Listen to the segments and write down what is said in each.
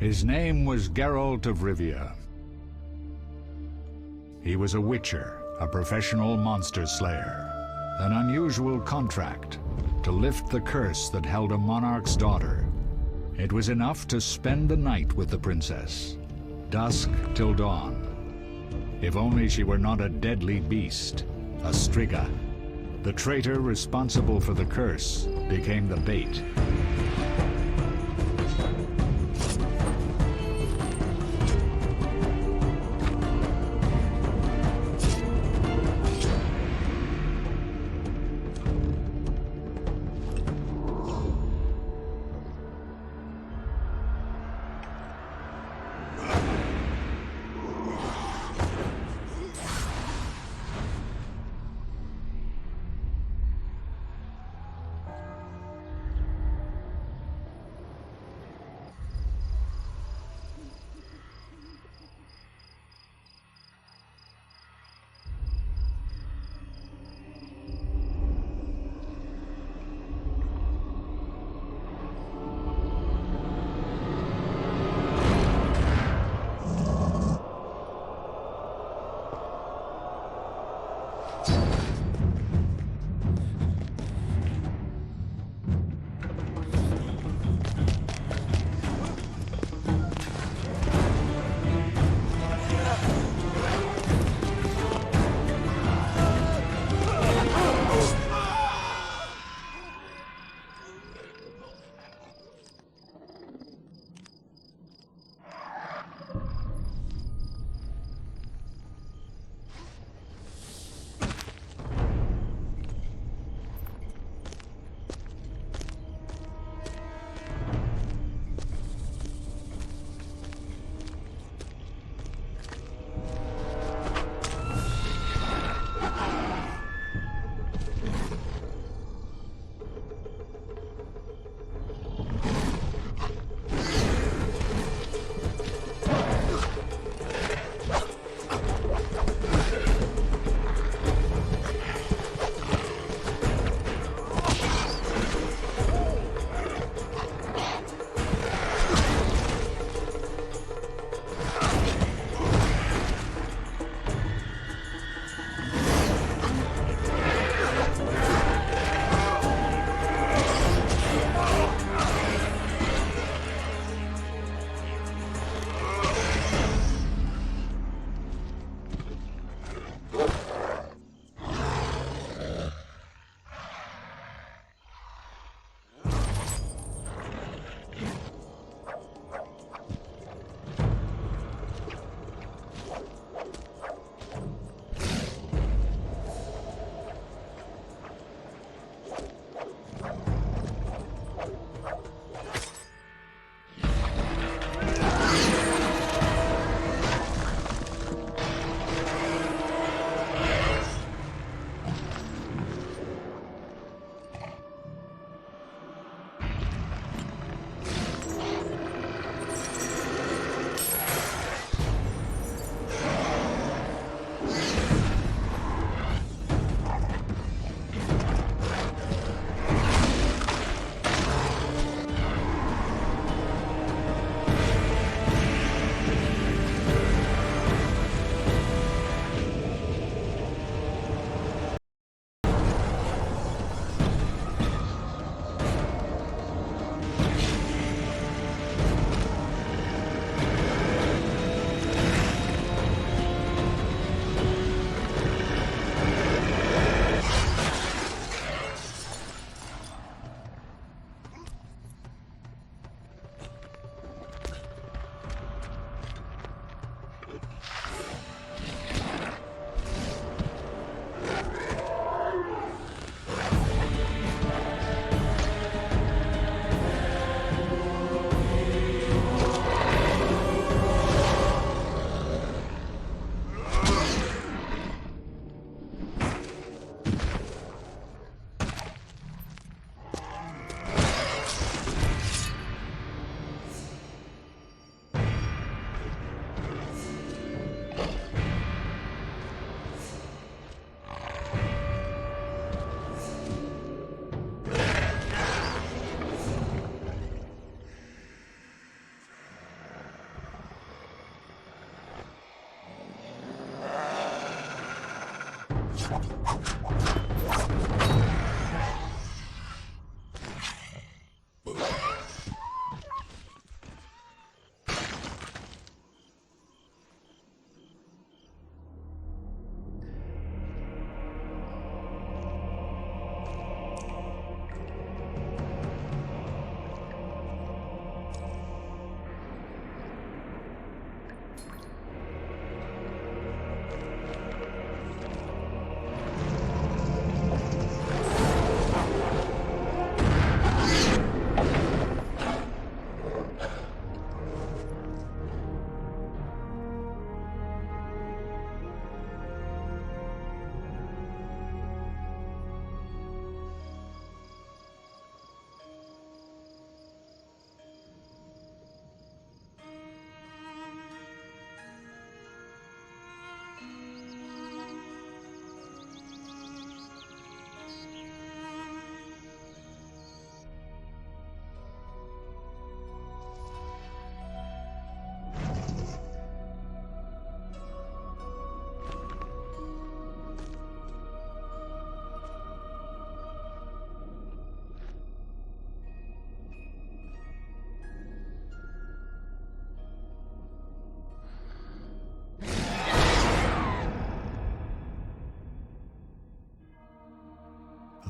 His name was Geralt of Rivia. He was a witcher, a professional monster slayer. An unusual contract to lift the curse that held a monarch's daughter. It was enough to spend the night with the princess, dusk till dawn. If only she were not a deadly beast, a striga. The traitor responsible for the curse became the bait.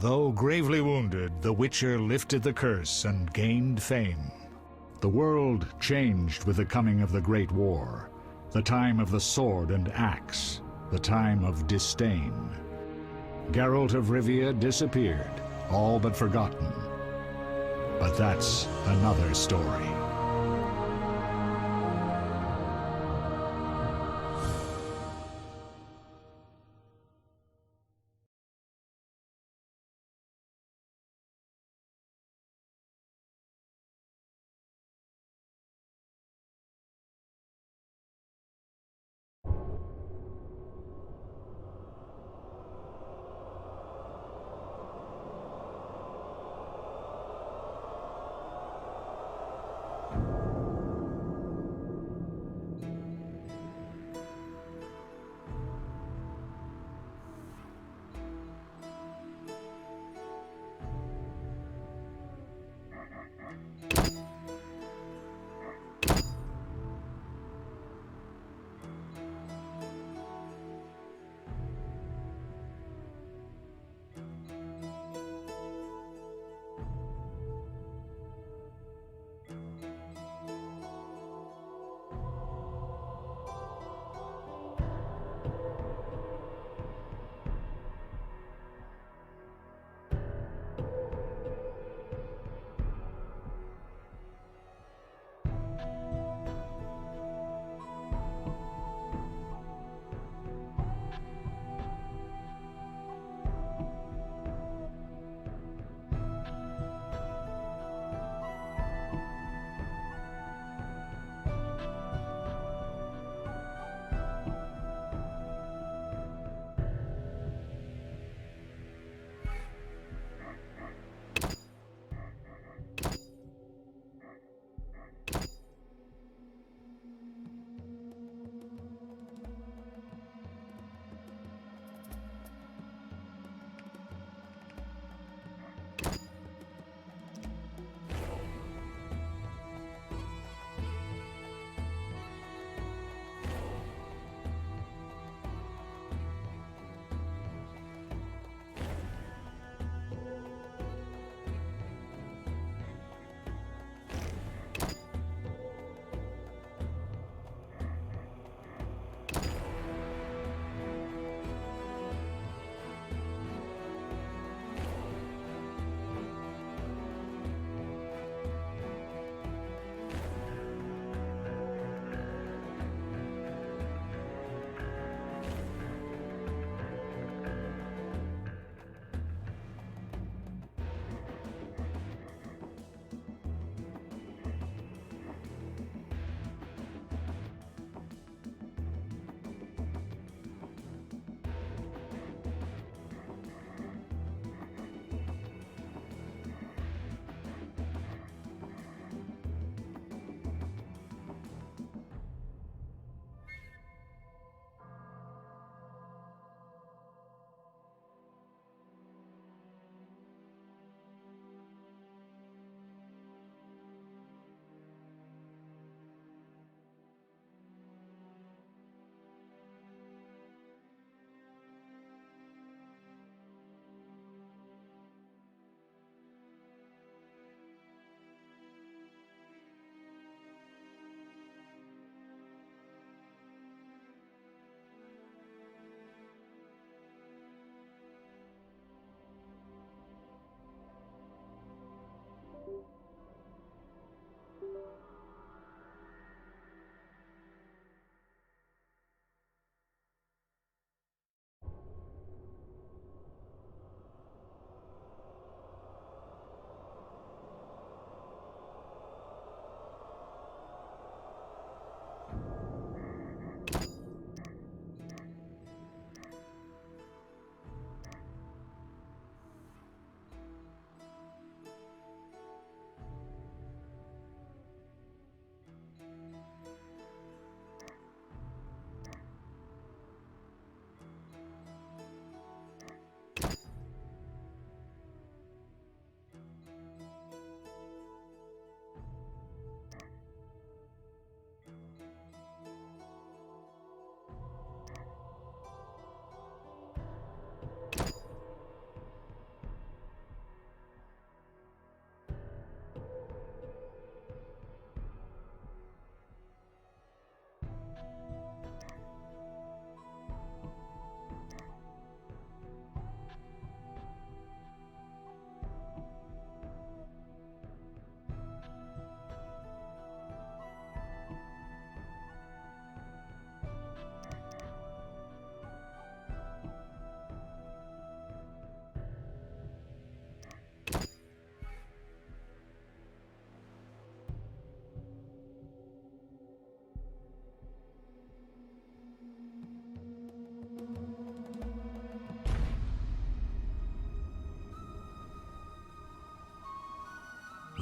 Though gravely wounded, the Witcher lifted the curse and gained fame. The world changed with the coming of the Great War, the time of the sword and axe, the time of disdain. Geralt of Rivia disappeared, all but forgotten. But that's another story.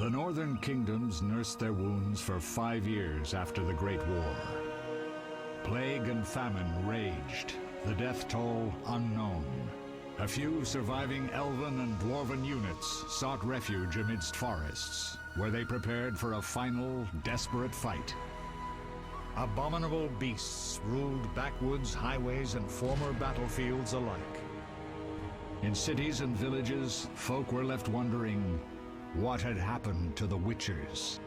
The northern kingdoms nursed their wounds for 5 years after the Great War. Plague and famine raged, the death toll unknown. A few surviving elven and dwarven units sought refuge amidst forests, where they prepared for a final, desperate fight. Abominable beasts ruled backwoods, highways, and former battlefields alike. In cities and villages, folk were left wondering what had happened to the Witchers.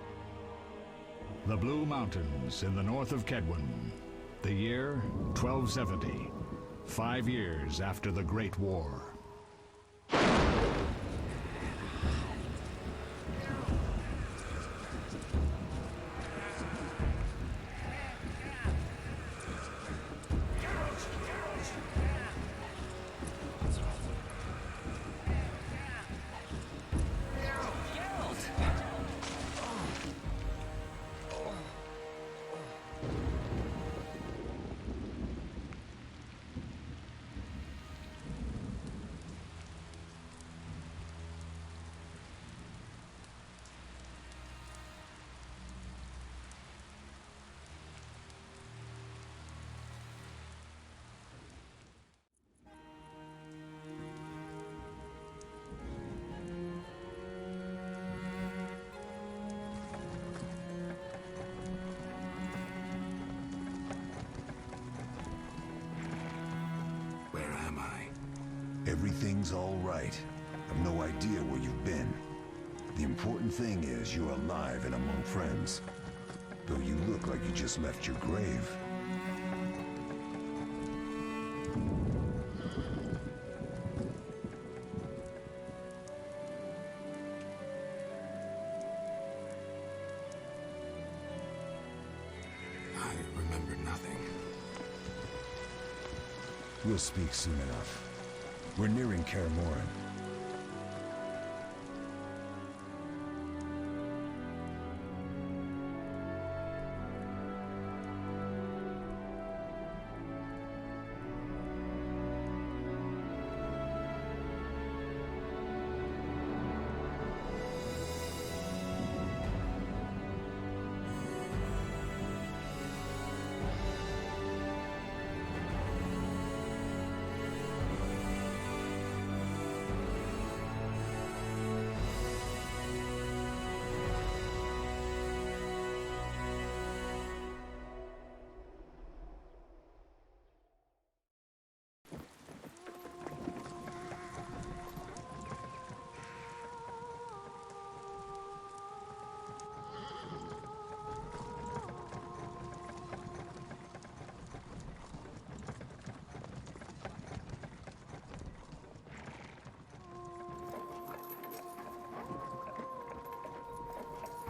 The Blue Mountains in the north of Kedwen. The year 1270, 5 years after the Great War. Everything's all right. I've no idea where you've been. The important thing is you're alive and among friends. Though you look like you just left your grave. I remember nothing. We'll speak soon enough. We're nearing Kaer Morhen.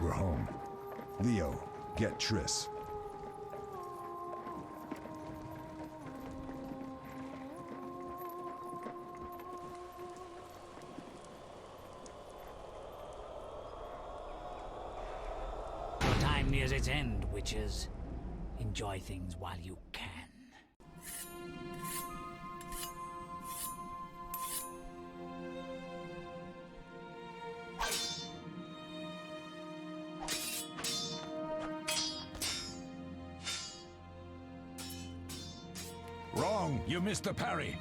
We're home. Leo, get Triss. Your time nears its end, witches. Enjoy things while you can. Wrong! You missed the parry!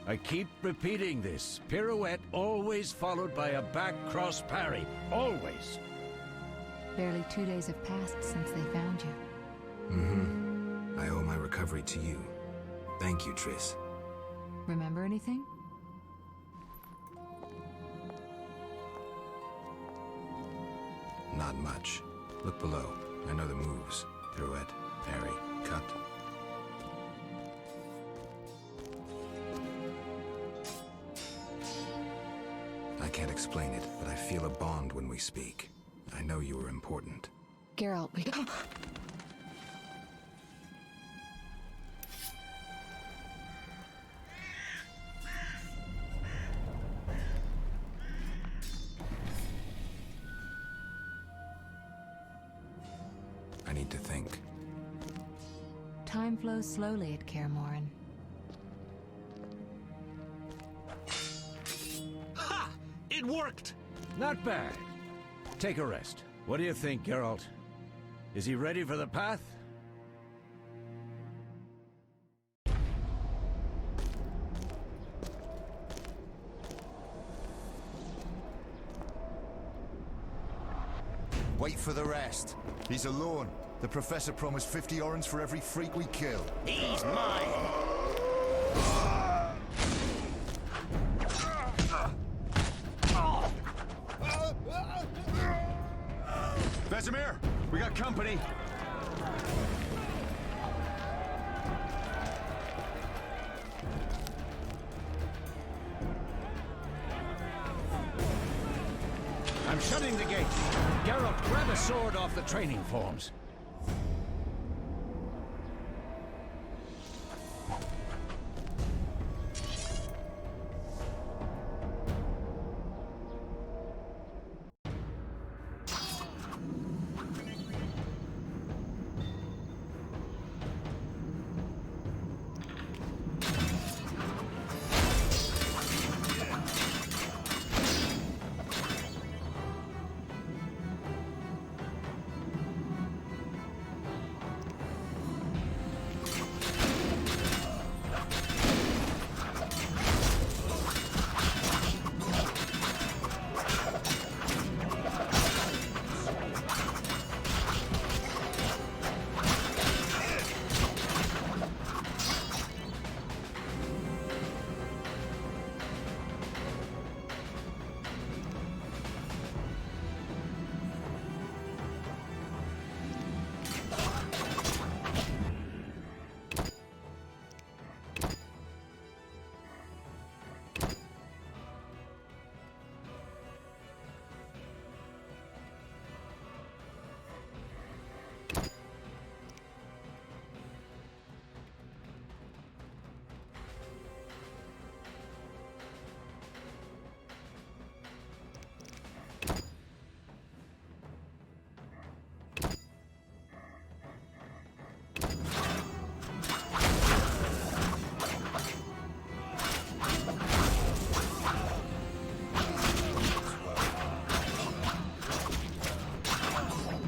I keep repeating this. Pirouette always followed by a back cross parry. Always! Barely 2 days have passed since they found you. Mm-hmm. I owe my recovery to you. Thank you, Triss. Remember anything? Not much. Look below. I know the moves. Pirouette, parry, cut. I can't explain it, but I feel a bond when we speak. I know you were important. Geralt, we... I need to think. Time flows slowly at Kaer Morhen. Ha! It worked! Not bad. Take a rest. What do you think, Geralt? Is he ready for the path? Wait for the rest. He's alone. The Professor promised 50 orange for every freak we kill. He's mine! Vesemir, we got company. I'm shutting the gate. Geralt, grab a sword off the training forms.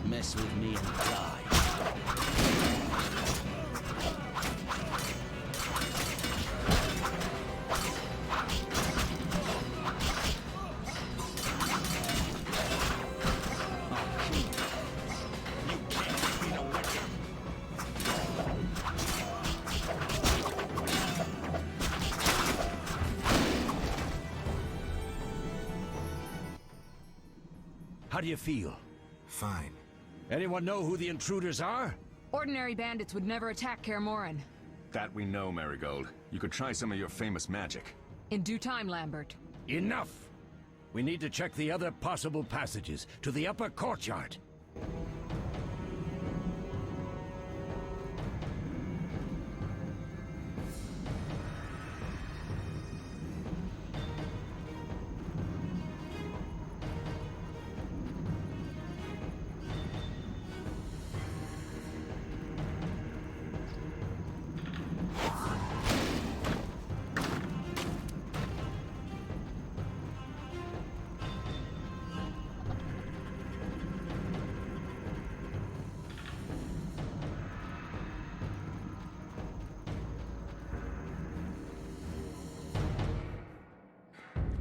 Mess with me and die. How do you feel? Fine. Anyone know who the intruders are? Ordinary bandits would never attack Kaer Morhen. That we know, Marigold. You could try some of your famous magic. In due time, Lambert. Enough! We need to check the other possible passages to the upper courtyard.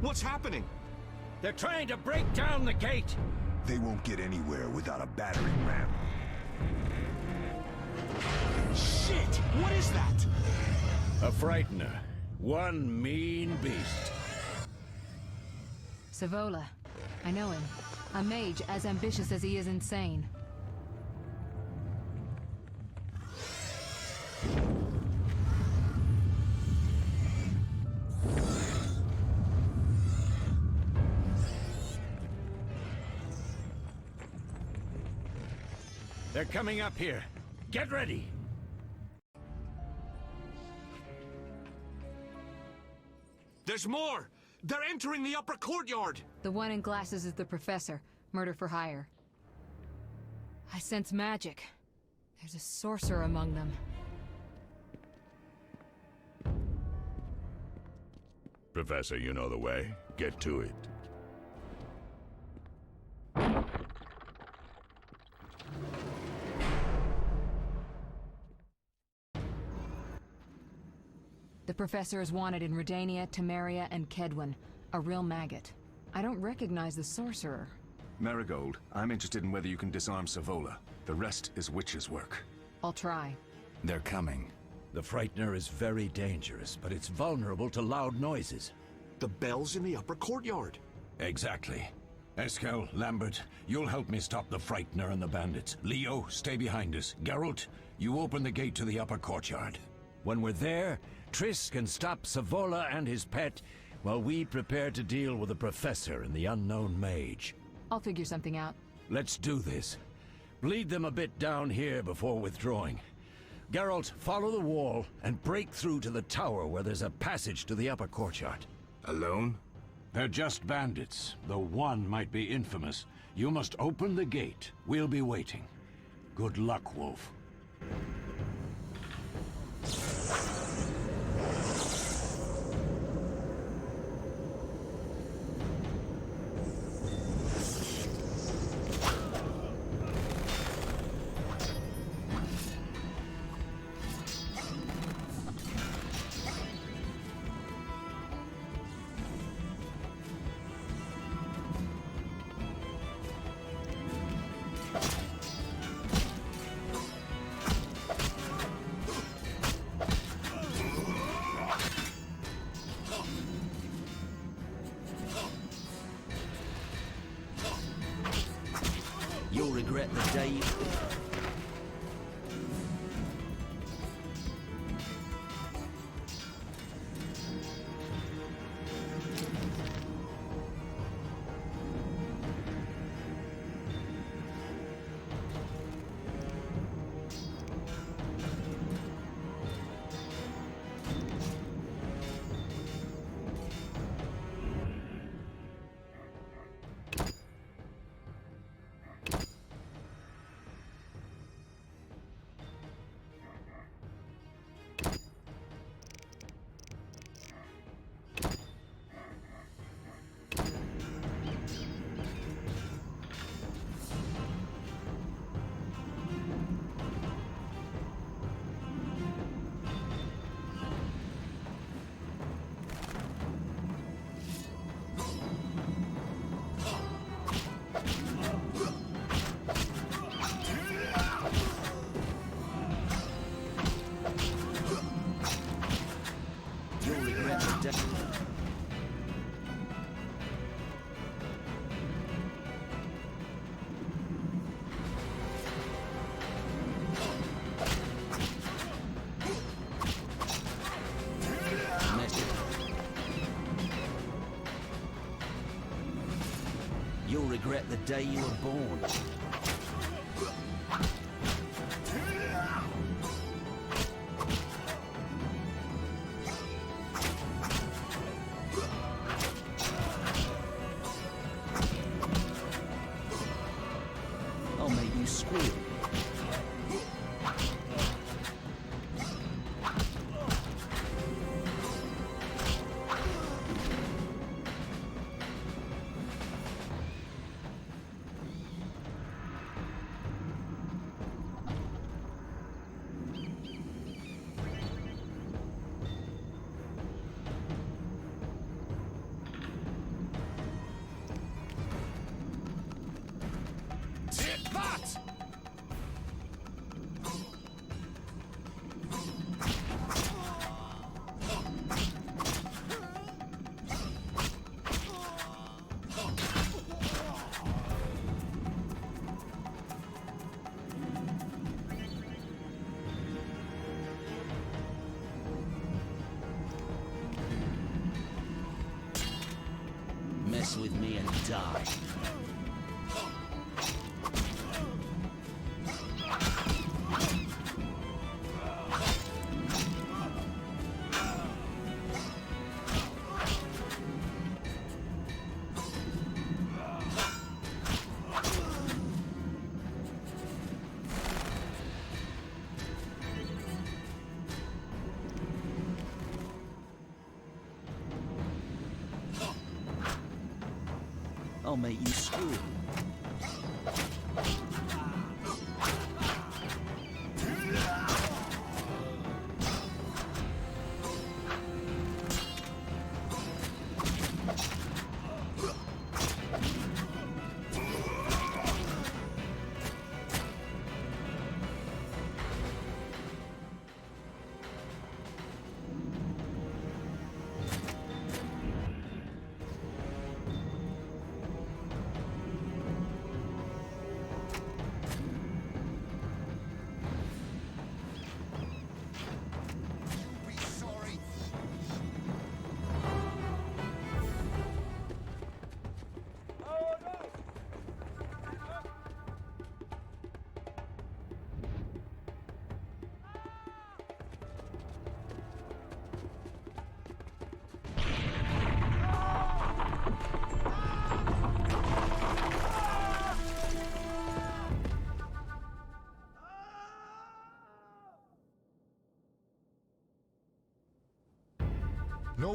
What's happening? They're trying to break down the gate! They won't get anywhere without a battering ram. Shit! What is that? A frightener. One mean beast. Savola. I know him. A mage as ambitious as he is insane. They're coming up here. Get ready! There's more! They're entering the upper courtyard! The one in glasses is the Professor. Murder for hire. I sense magic. There's a sorcerer among them. Professor, you know the way. Get to it. professor is wanted in Redania, Temeria, and Kedwen. A real maggot. I don't recognize the sorcerer. Marigold, I'm interested in whether you can disarm Savola. The rest is witch's work. I'll try. They're coming. The Frightener is very dangerous, but it's vulnerable to loud noises. The bell's in the upper courtyard. Exactly. Eskel, Lambert, you'll help me stop the Frightener and the bandits. Leo, stay behind us. Geralt, you open the gate to the upper courtyard. When we're there, Triss can stop Savola and his pet, while we prepare to deal with the Professor and the unknown mage. I'll figure something out. Let's do this. Bleed them a bit down here before withdrawing. Geralt, follow the wall and break through to the tower where there's a passage to the upper courtyard. Alone? They're just bandits, though one might be infamous. You must open the gate. We'll be waiting. Good luck, Wolf. You'll regret the day you... You'll regret the day you were born. I'll make you squeal. Mess with me and die. I'll make you squeal.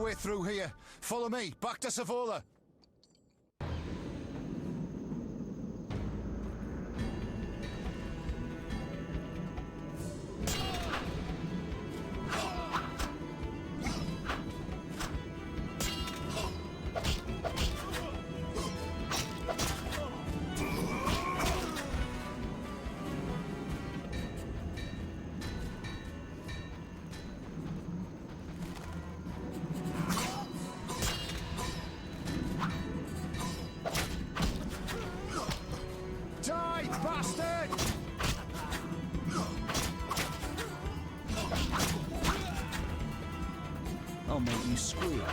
way through here. Follow me, back to Savola. I'll make you squeal.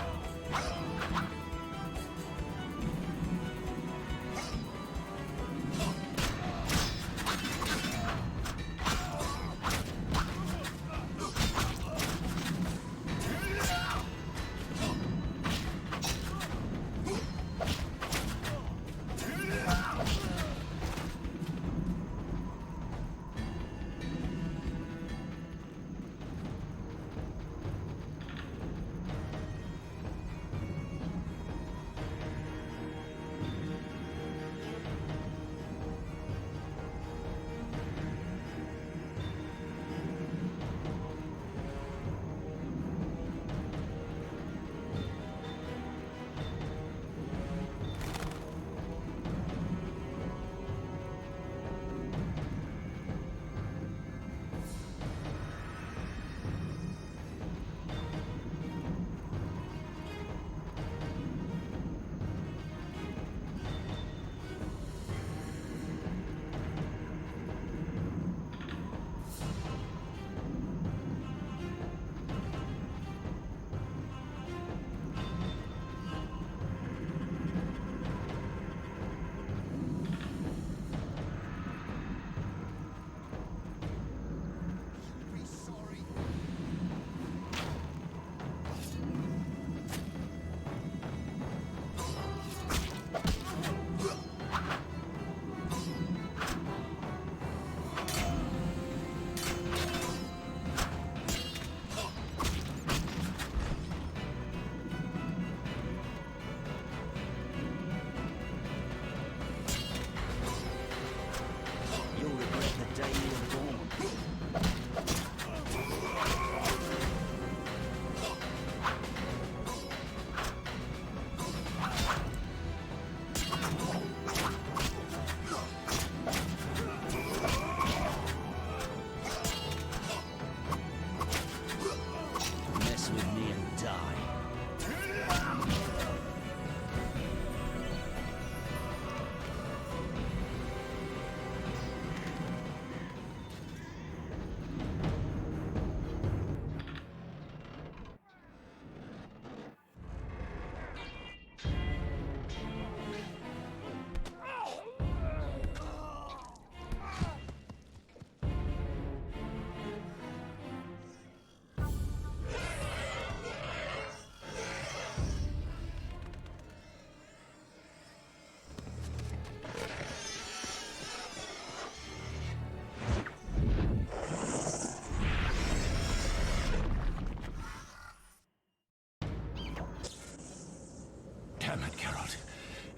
Damn it, Geralt.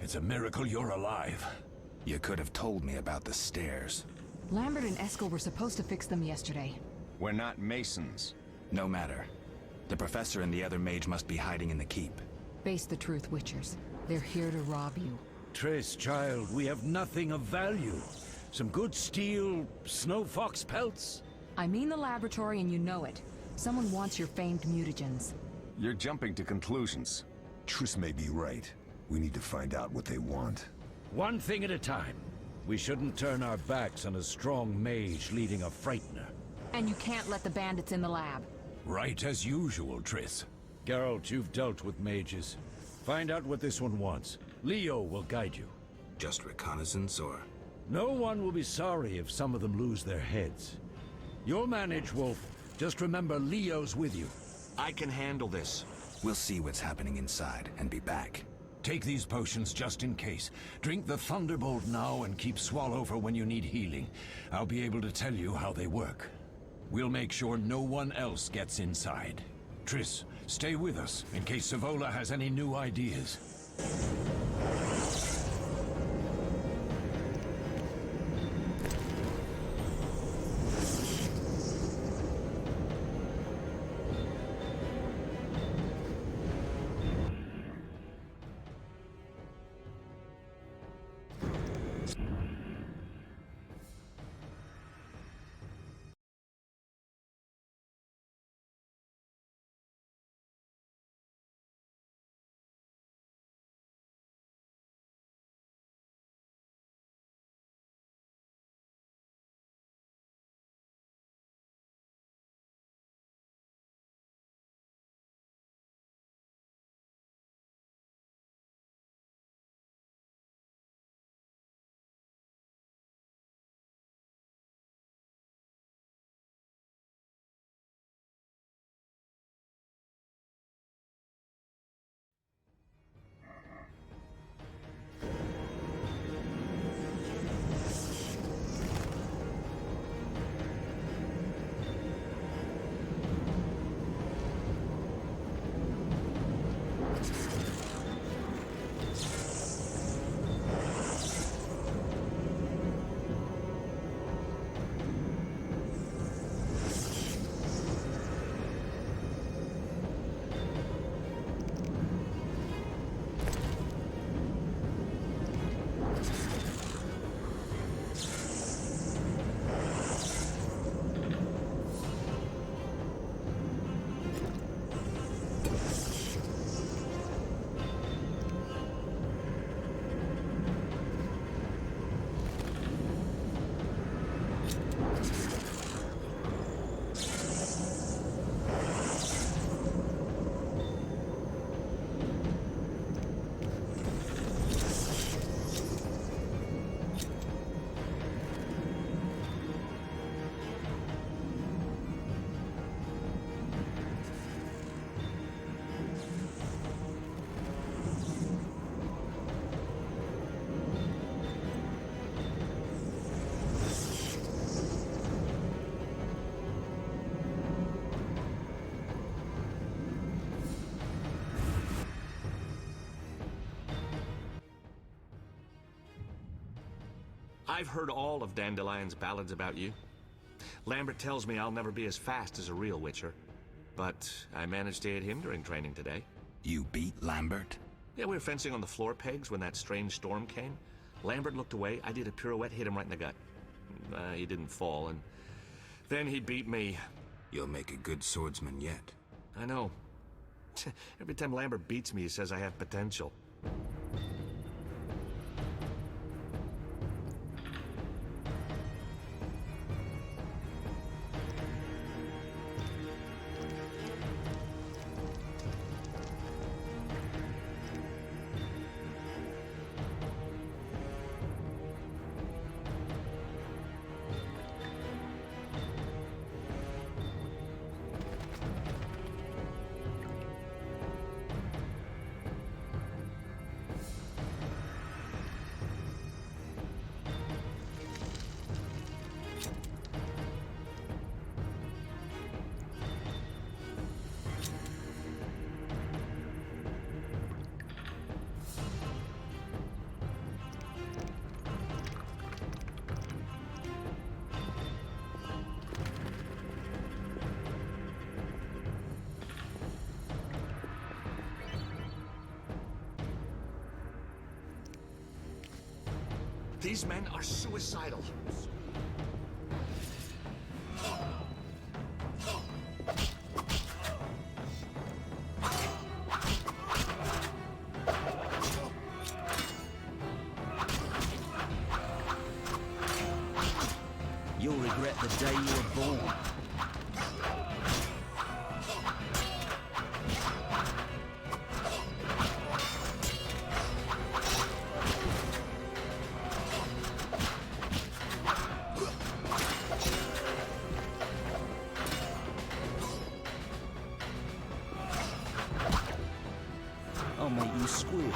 It's a miracle you're alive. You could have told me about the stairs. Lambert and Eskel were supposed to fix them yesterday. We're not Masons. No matter. The Professor and the other mage must be hiding in the keep. Face the truth, Witchers. They're here to rob you. Triss, child, we have nothing of value. Some good steel, snow fox pelts. I mean the laboratory and you know it. Someone wants your famed mutagens. You're jumping to conclusions. Triss may be right. We need to find out what they want. One thing at a time. We shouldn't turn our backs on a strong mage leading a frightener. And you can't let the bandits in the lab. Right as usual, Triss. Geralt, you've dealt with mages. Find out what this one wants. Leo will guide you. Just reconnaissance, or...? No one will be sorry if some of them lose their heads. You'll manage, Wolf. Just remember Leo's with you. I can handle this. We'll see what's happening inside and be back. Take these potions just in case. Drink the Thunderbolt now and keep Swallow for when you need healing. I'll be able to tell you how they work. We'll make sure no one else gets inside. Triss, Stay with us, in case Savola has any new ideas. I've heard all of Dandelion's ballads about you. Lambert tells me I'll never be as fast as a real Witcher. But I managed to hit him during training today. You beat Lambert? Yeah, we were fencing on the floor pegs when that strange storm came. Lambert looked away, I did a pirouette, hit him right in the gut. He didn't fall, and then he beat me. You'll make a good swordsman yet. I know. Every time Lambert beats me, he says I have potential. These men are suicidal. You'll regret the day you were born. I'll make you squeal.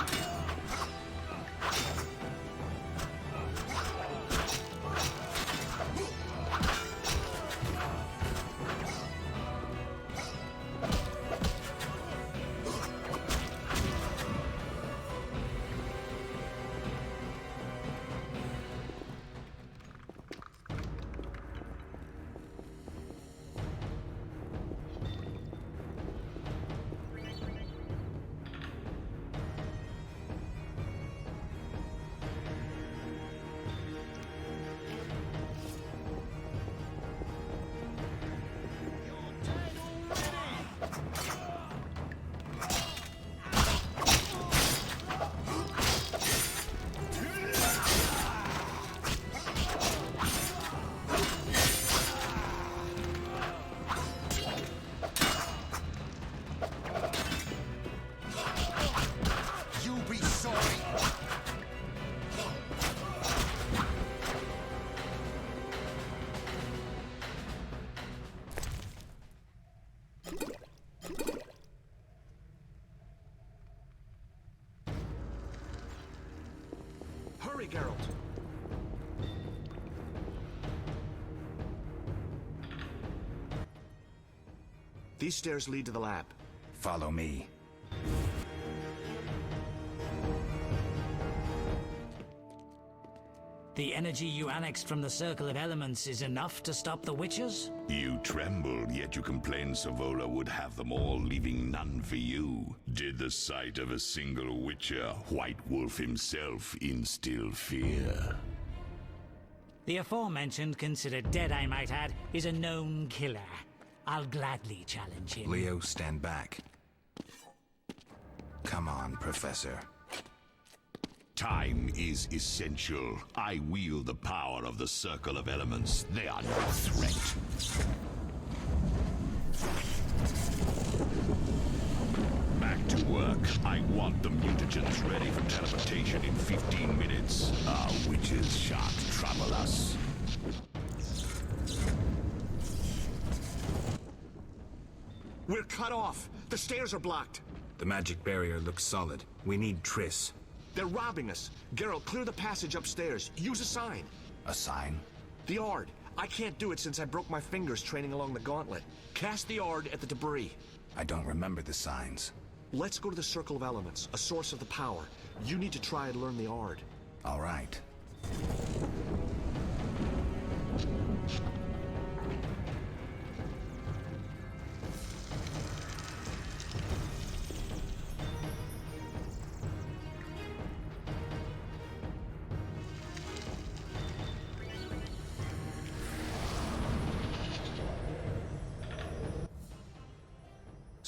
Hurry, Geralt! These stairs lead to the lab. Follow me. The energy you annexed from the Circle of Elements is enough to stop the Witchers? You trembled, yet you complained Savola would have them all, leaving none for you. Did the sight of a single Witcher, White Wolf himself, instill fear? The aforementioned, considered dead I might add, is a known killer. I'll gladly challenge him. Leo, stand back. Come on, Professor. Time is essential. I wield the power of the Circle of Elements. They are no threat. Back to work. I want the mutagens ready for teleportation in 15 minutes. Our witches shan't trouble us. We're cut off! The stairs are blocked! The magic barrier looks solid. We need Triss. They're robbing us! Geralt, clear the passage upstairs. Use a sign. A sign? The Ard. I can't do it since I broke my fingers training along the gauntlet. Cast the Ard at the debris. I don't remember the signs. Let's go to the Circle of Elements, a source of the power. You need to try and learn the Ard. All right.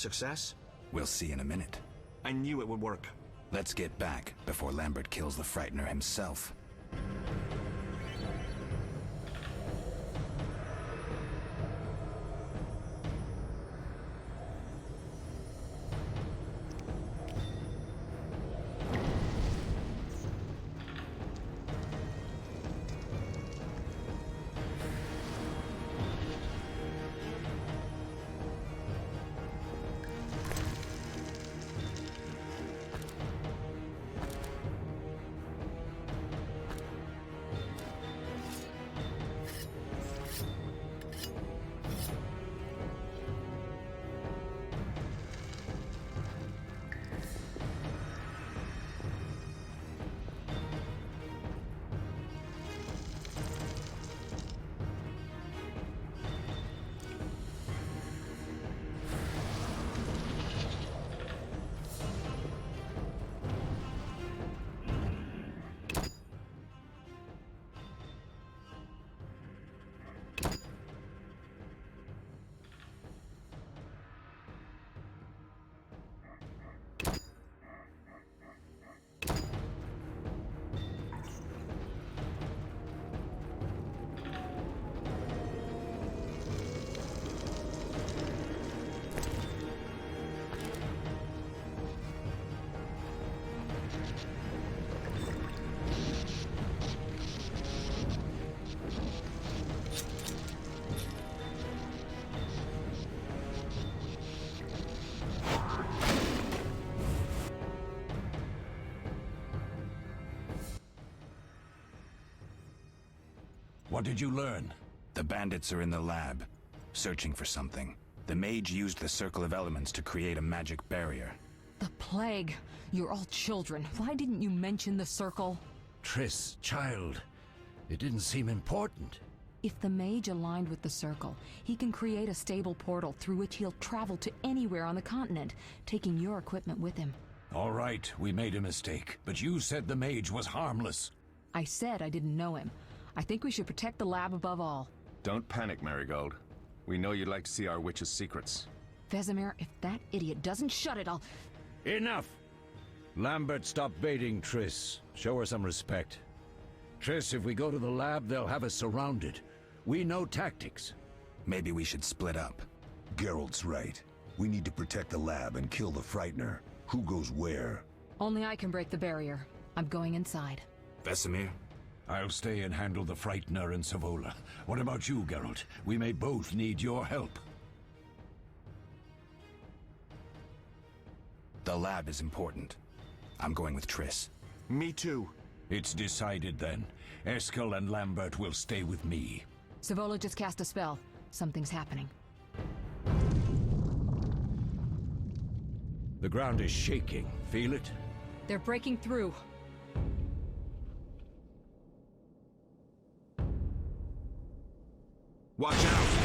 Success? We'll see in a minute. I knew it would work. Let's get back before Lambert kills the Frightener himself. What did you learn? The bandits are in the lab, searching for something. The mage used the Circle of Elements to create a magic barrier. The plague. You're all children. Why didn't you mention the circle? Triss, child. It didn't seem important. If the mage aligned with the circle, he can create a stable portal through which he'll travel to anywhere on the continent, taking your equipment with him. All right, we made a mistake, but you said the mage was harmless. I said I didn't know him. I think we should protect the lab above all. Don't panic, Marigold. We know you'd like to see our witch's secrets. Vesemir, if that idiot doesn't shut it, I'll... Enough! Lambert, stop baiting Triss. Show her some respect. Triss, if we go to the lab, they'll have us surrounded. We know tactics. Maybe we should split up. Geralt's right. We need to protect the lab and kill the Frightener. Who goes where? Only I can break the barrier. I'm going inside. Vesemir? I'll stay and handle the Frightener and Savola. What about you, Geralt? We may both need your help. The lab is important. I'm going with Triss. Me too. It's decided then. Eskel and Lambert will stay with me. Savola just cast a spell. Something's happening. The ground is shaking. Feel it? They're breaking through. Watch out!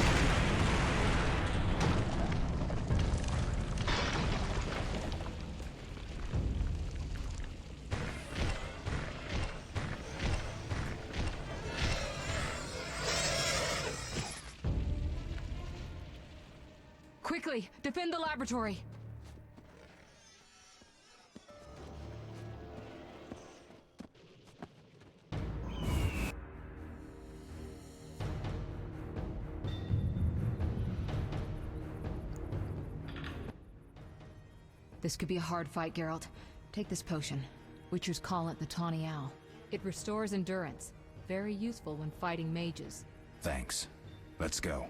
Quickly, defend the laboratory! This could be a hard fight, Geralt. Take this potion. Witchers call it the Tawny Owl. It restores endurance. Very useful when fighting mages. Thanks. Let's go.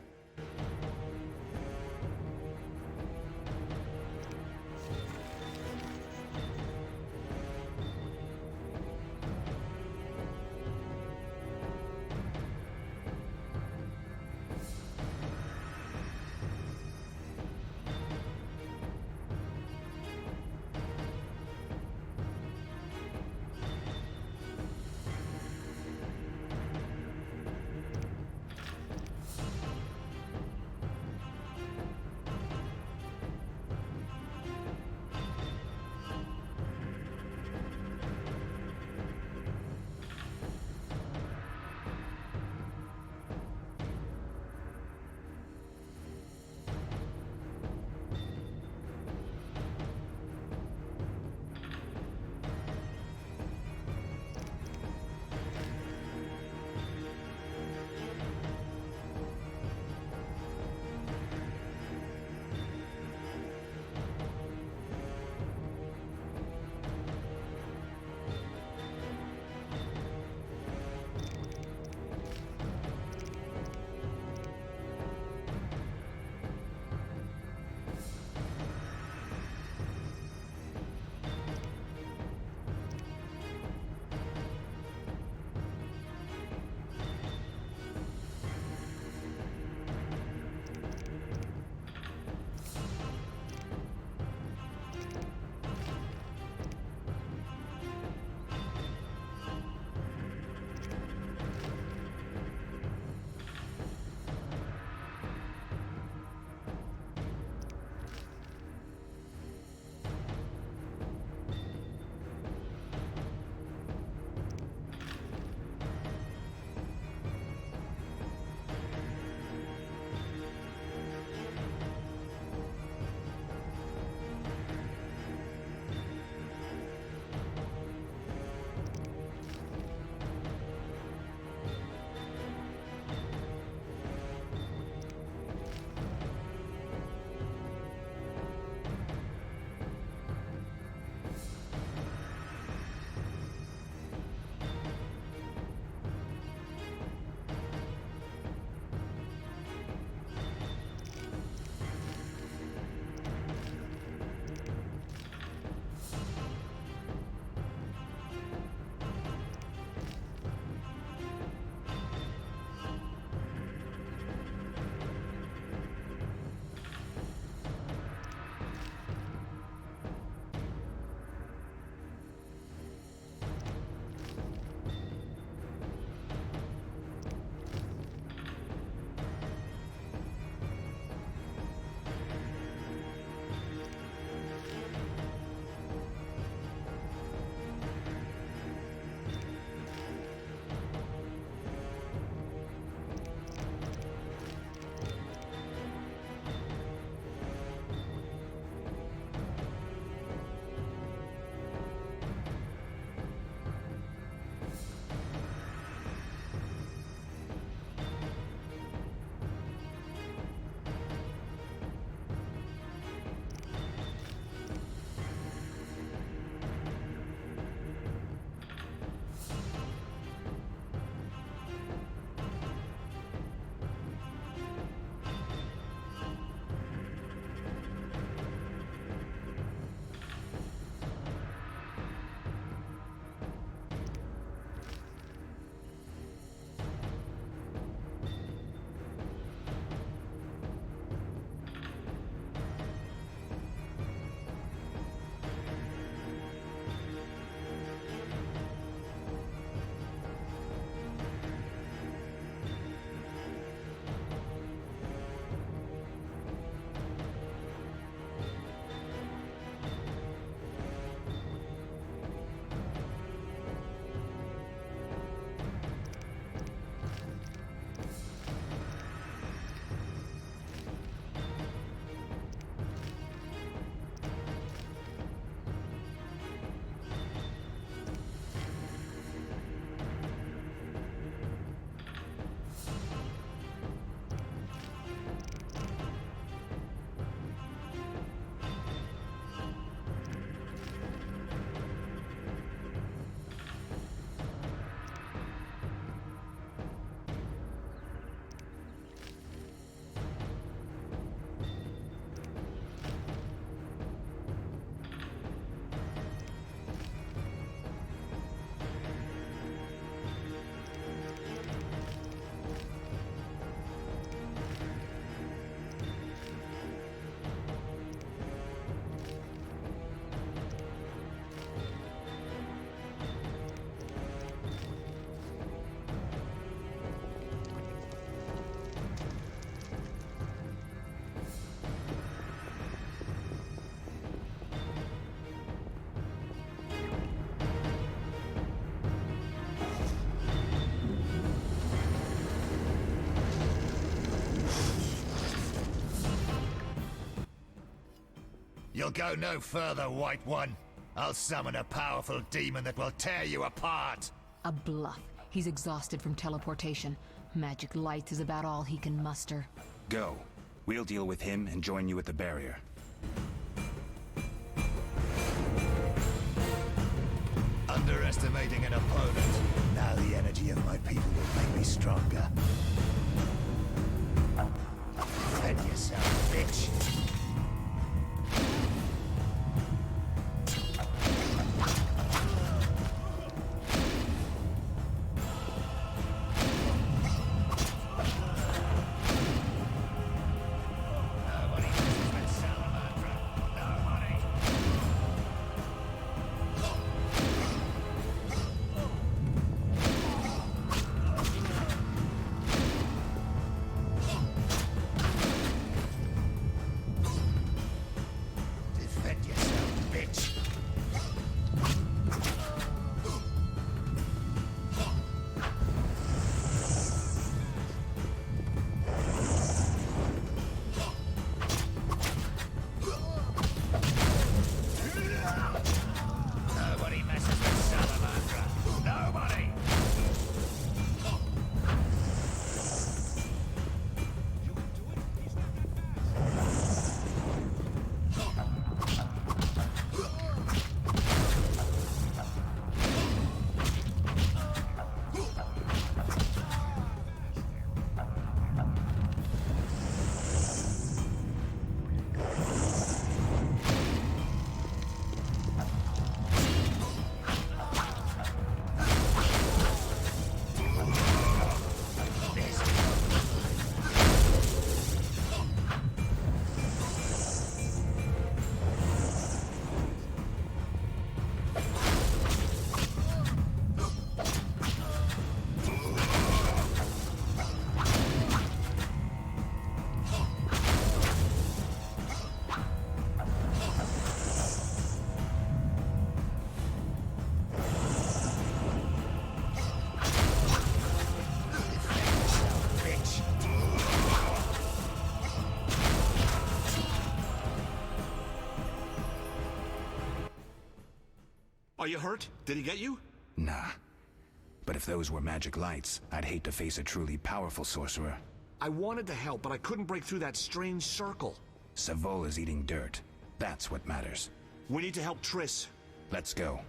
You'll go no further, White One. I'll summon a powerful demon that will tear you apart. A bluff. He's exhausted from teleportation. Magic lights is about all he can muster. Go. We'll deal with him and join you at the barrier. Underestimating an opponent. Now the energy of my people will make me stronger. Defend yourself, bitch. Are you hurt? Did he get you? Nah. But if those were magic lights, I'd hate to face a truly powerful sorcerer. I wanted to help, but I couldn't break through that strange circle. Savola's eating dirt. That's what matters. We need to help Triss. Let's go.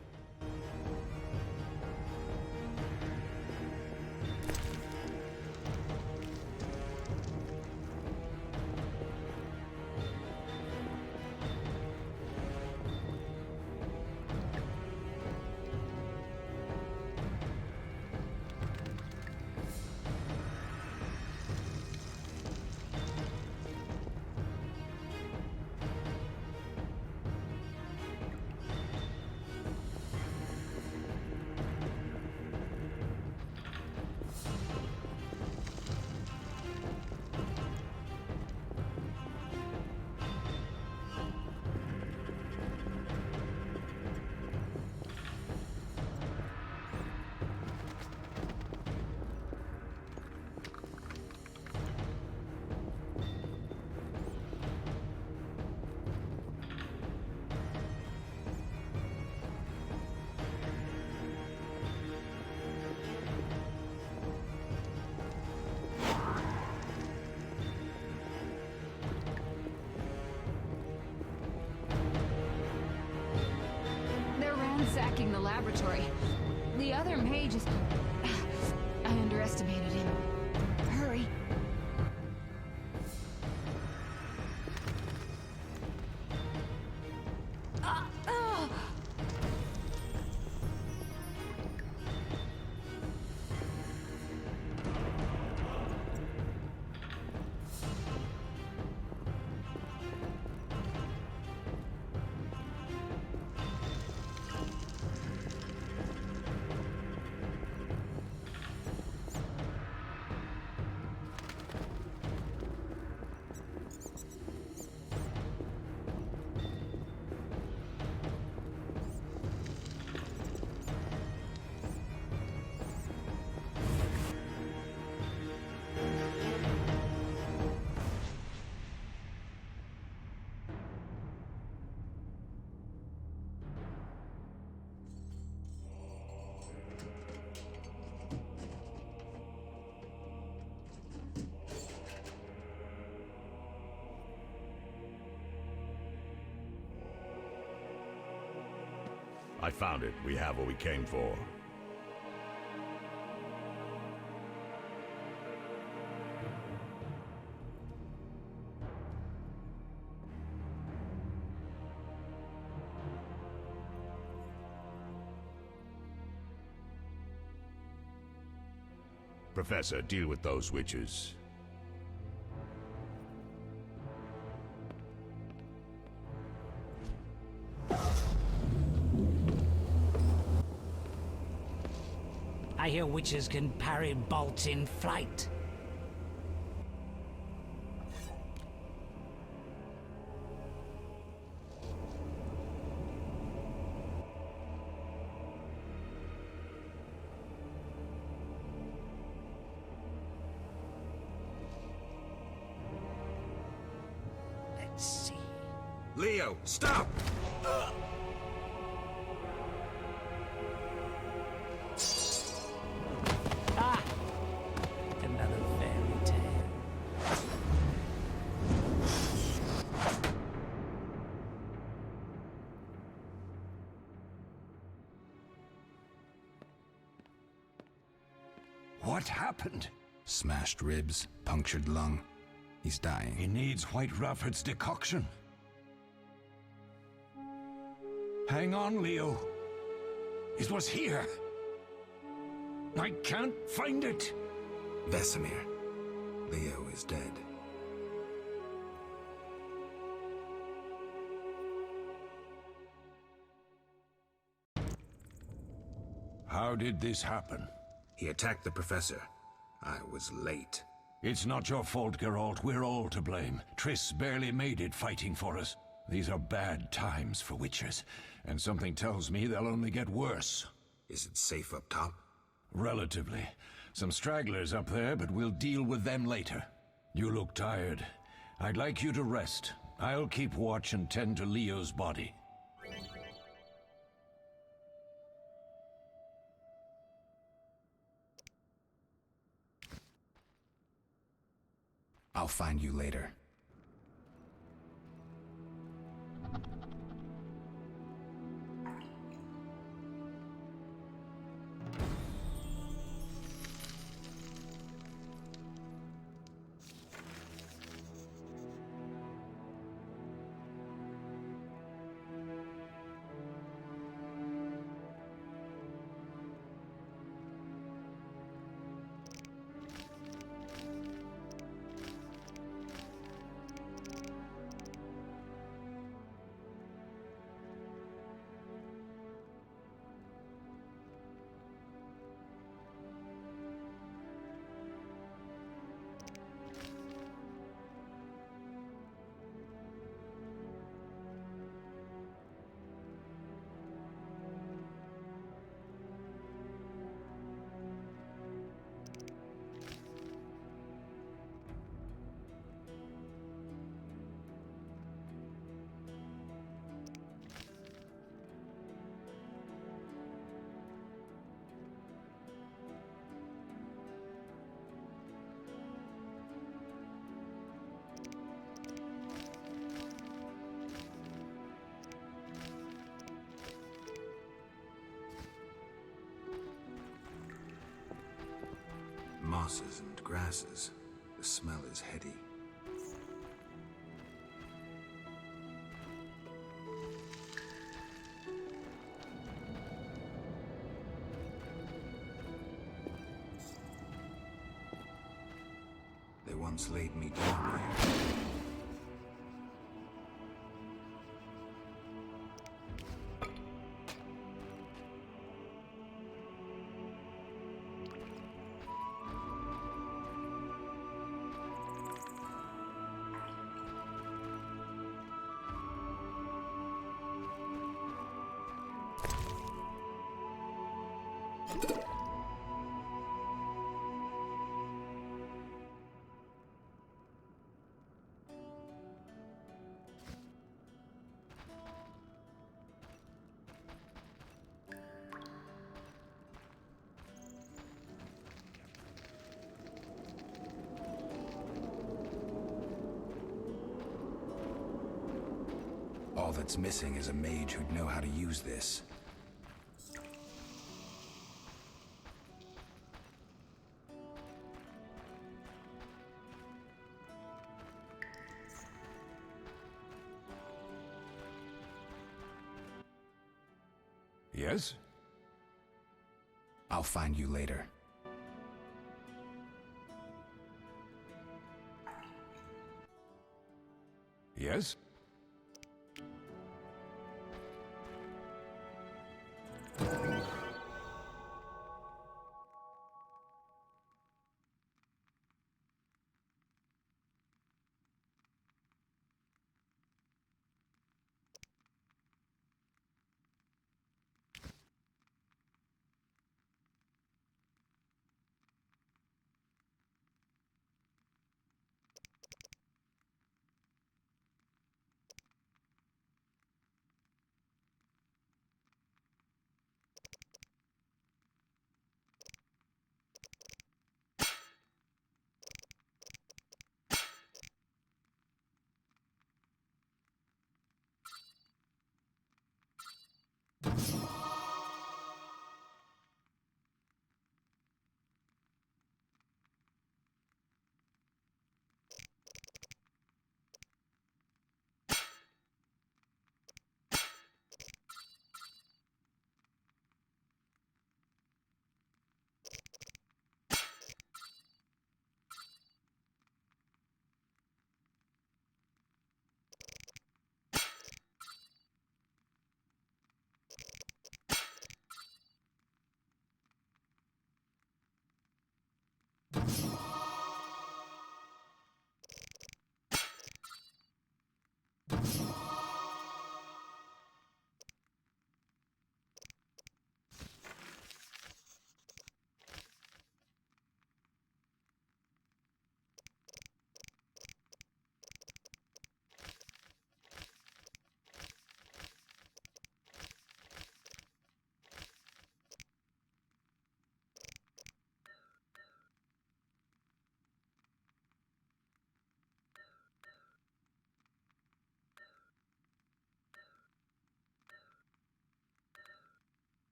Ransacking the laboratory. The other mage is... I underestimated him. Hurry. I found it. We have what we came for. Professor, deal with those witches. I hear witches can parry bolts in flight. Let's see. Leo, stop! Ah! Another fairy tale. What happened? Smashed ribs, punctured lung. He's dying. He needs White Rafford's decoction. Hang on, Leo. It was here. I can't find it. Vesemir. Leo is dead. How did this happen? He attacked the professor. I was late. It's not your fault, Geralt. We're all to blame. Triss barely made it fighting for us. These are bad times for witchers, and something tells me they'll only get worse. Is it safe up top? Relatively. Some stragglers up there, but we'll deal with them later. You look tired. I'd like you to rest. I'll keep watch and tend to Leo's body. I'll find you later. Mosses and grasses. The smell is heady. They once laid me down here. All that's missing is a mage who'd know how to use this. Yes? I'll find you later. Yes?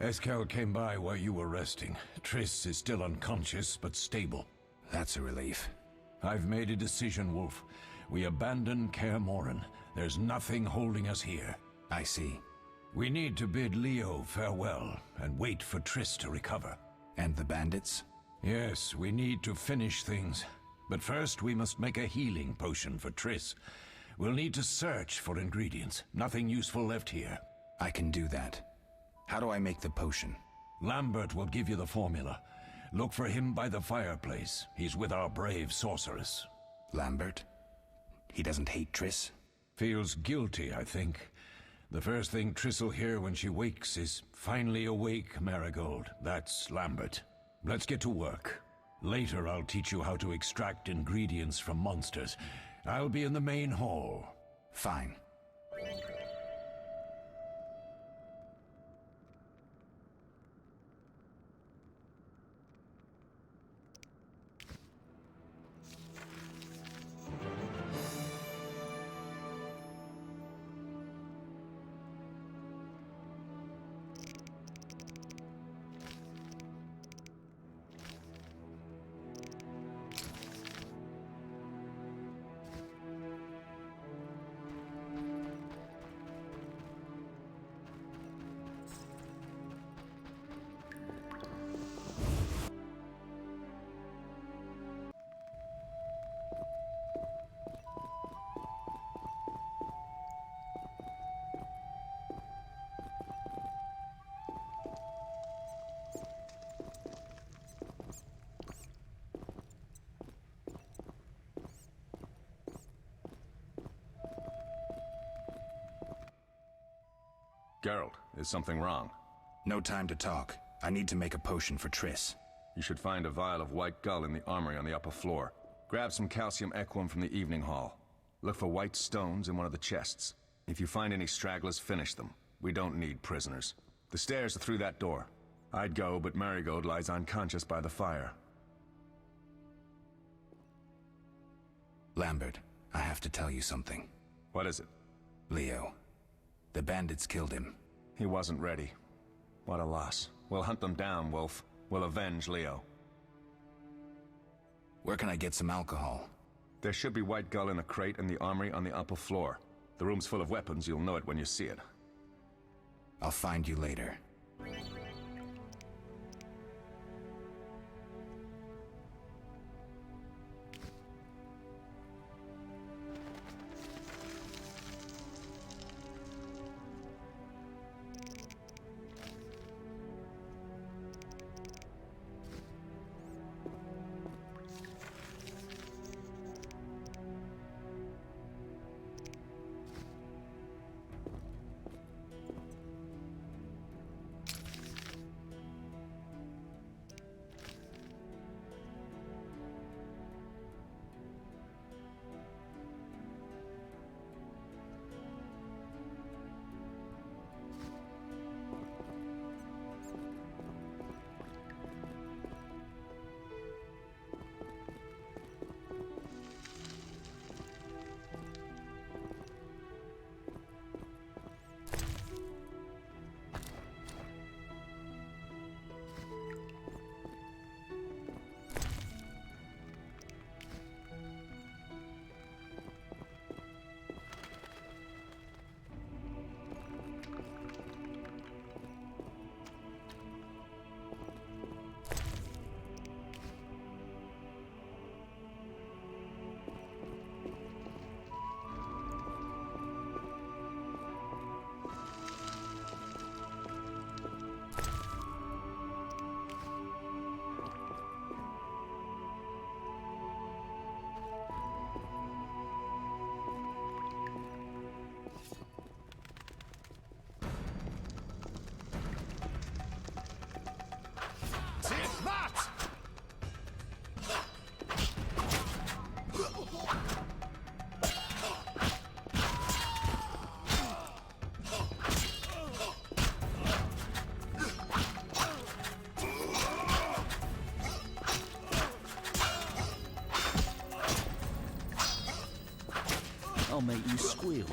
Eskel came by while you were resting. Triss is still unconscious, but stable. That's a relief. I've made a decision, Wolf. We abandon Kaer Morhen. There's nothing holding us here. I see. We need to bid Leo farewell and wait for Triss to recover. And the bandits? Yes, we need to finish things. But first we must make a healing potion for Triss. We'll need to search for ingredients. Nothing useful left here. I can do that. How do I make the potion? Lambert will give you the formula. Look for him by the fireplace. He's with our brave sorceress. Lambert? He doesn't hate Triss? Feels guilty, I think. The first thing Triss will hear when she wakes is, "Finally awake, Marigold." That's Lambert. Let's get to work. Later I'll teach you how to extract ingredients from monsters. I'll be in the main hall. Fine. Geralt, is something wrong? No time to talk. I need to make a potion for Triss. You should find a vial of white gull in the armory on the upper floor. Grab some calcium equum from the evening hall. Look for white stones in one of the chests. If you find any stragglers, finish them. We don't need prisoners. The stairs are through that door. I'd go, but Marigold lies unconscious by the fire. Lambert, I have to tell you something. What is it? Leo. The bandits killed him. He wasn't ready. What a loss. We'll hunt them down, Wolf. We'll avenge Leo. Where can I get some alcohol? There should be White Gull in a crate in the armory on the upper floor. The room's full of weapons, you'll know it when you see it. I'll find you later. I'll make you squeal.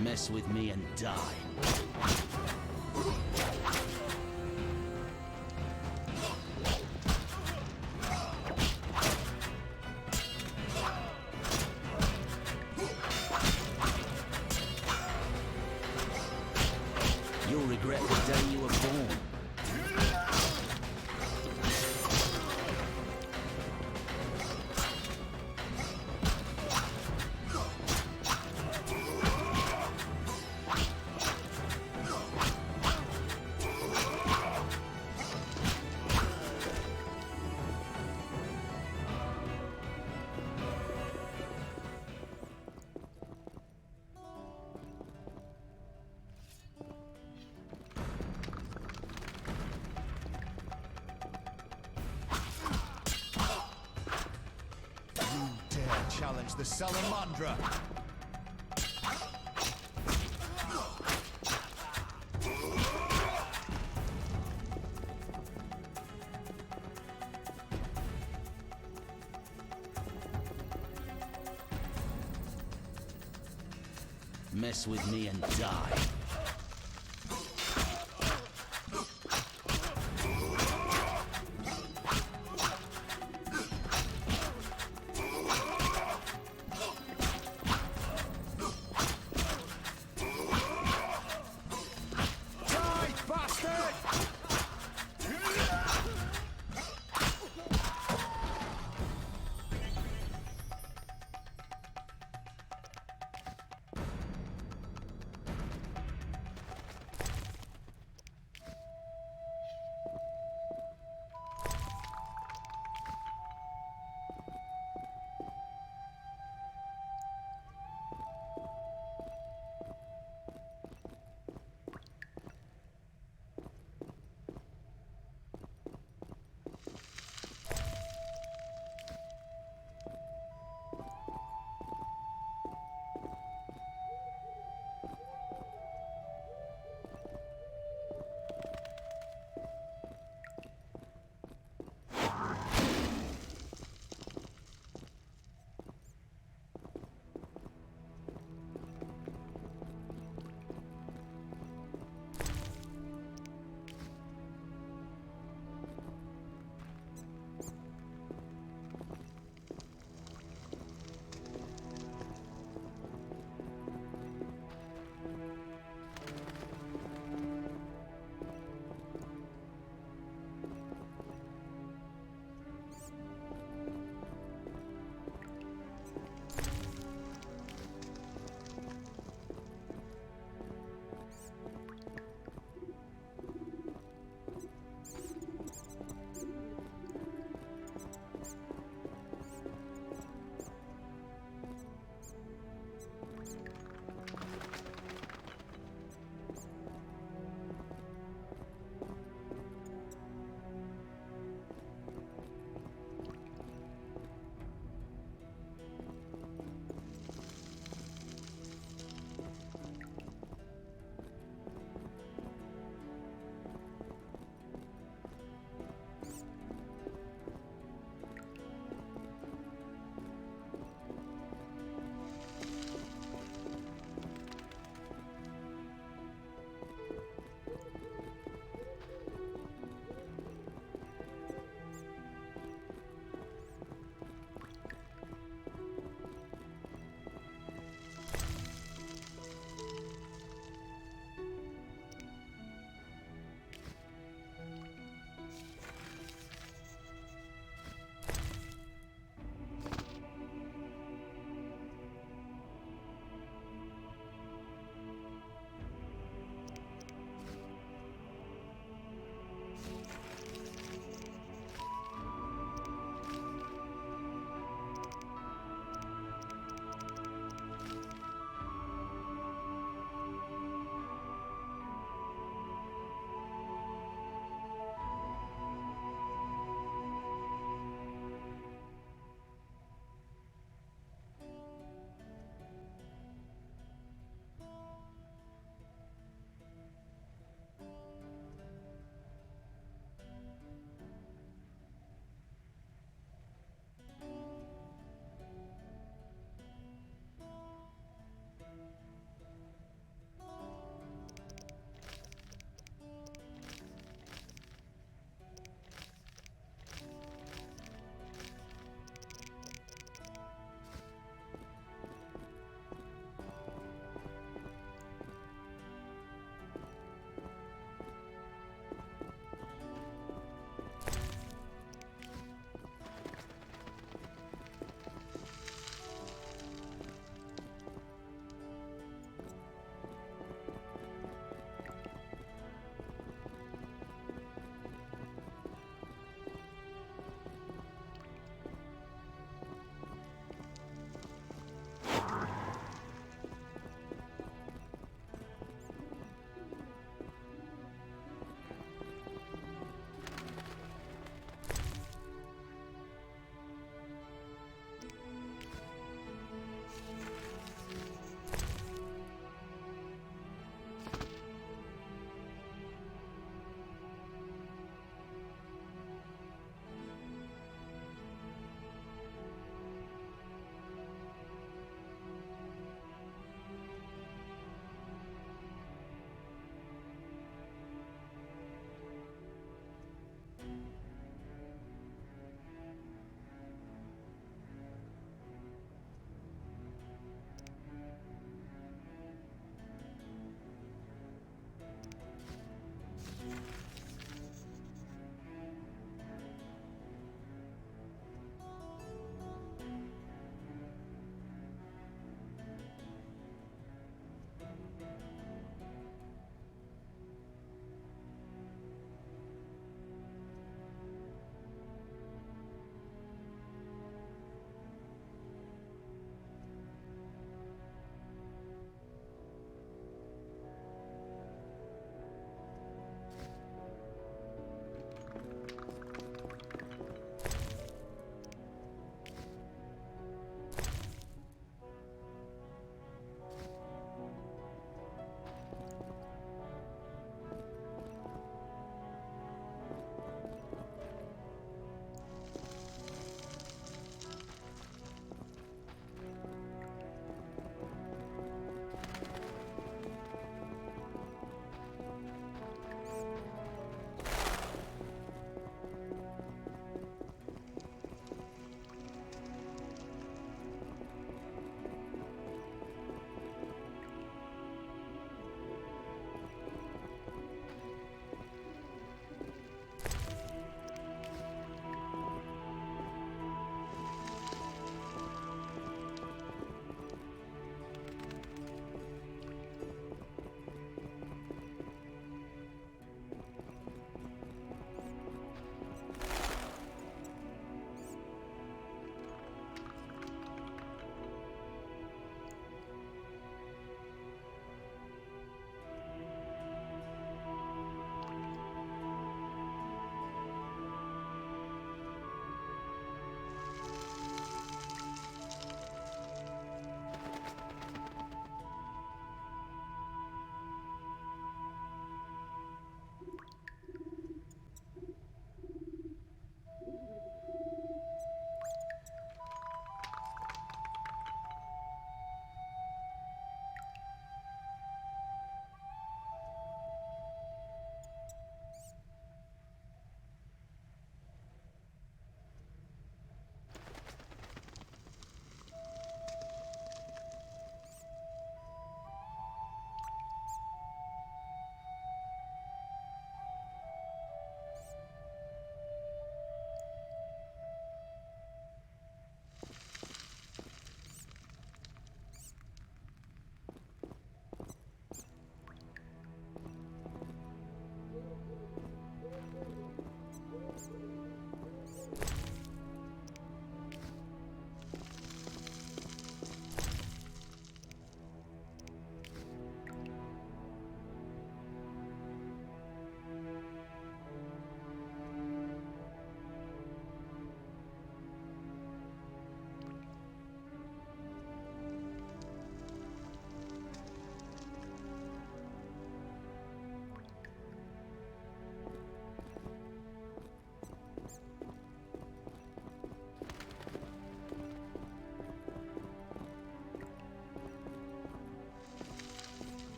Mess with me and die. You'll regret the day you were born. Challenge the Salamandra. Mess with me and die.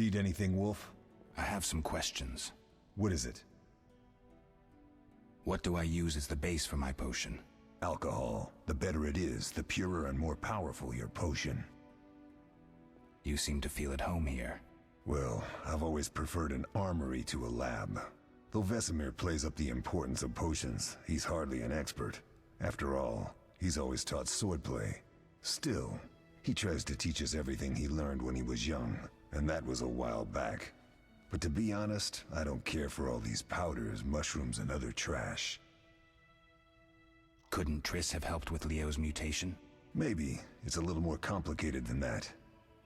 Need anything, Wolf? I have some questions. What is it? What do I use as the base for my potion? Alcohol. The better it is, the purer and more powerful your potion. You seem to feel at home here. Well, I've always preferred an armory to a lab. Though Vesemir plays up the importance of potions, he's hardly an expert. After all, he's always taught swordplay. Still, he tries to teach us everything he learned when he was young, and that was a while back. But to be honest, I don't care for all these powders, mushrooms, and other trash. Couldn't Triss have helped with Leo's mutation? Maybe. It's a little more complicated than that.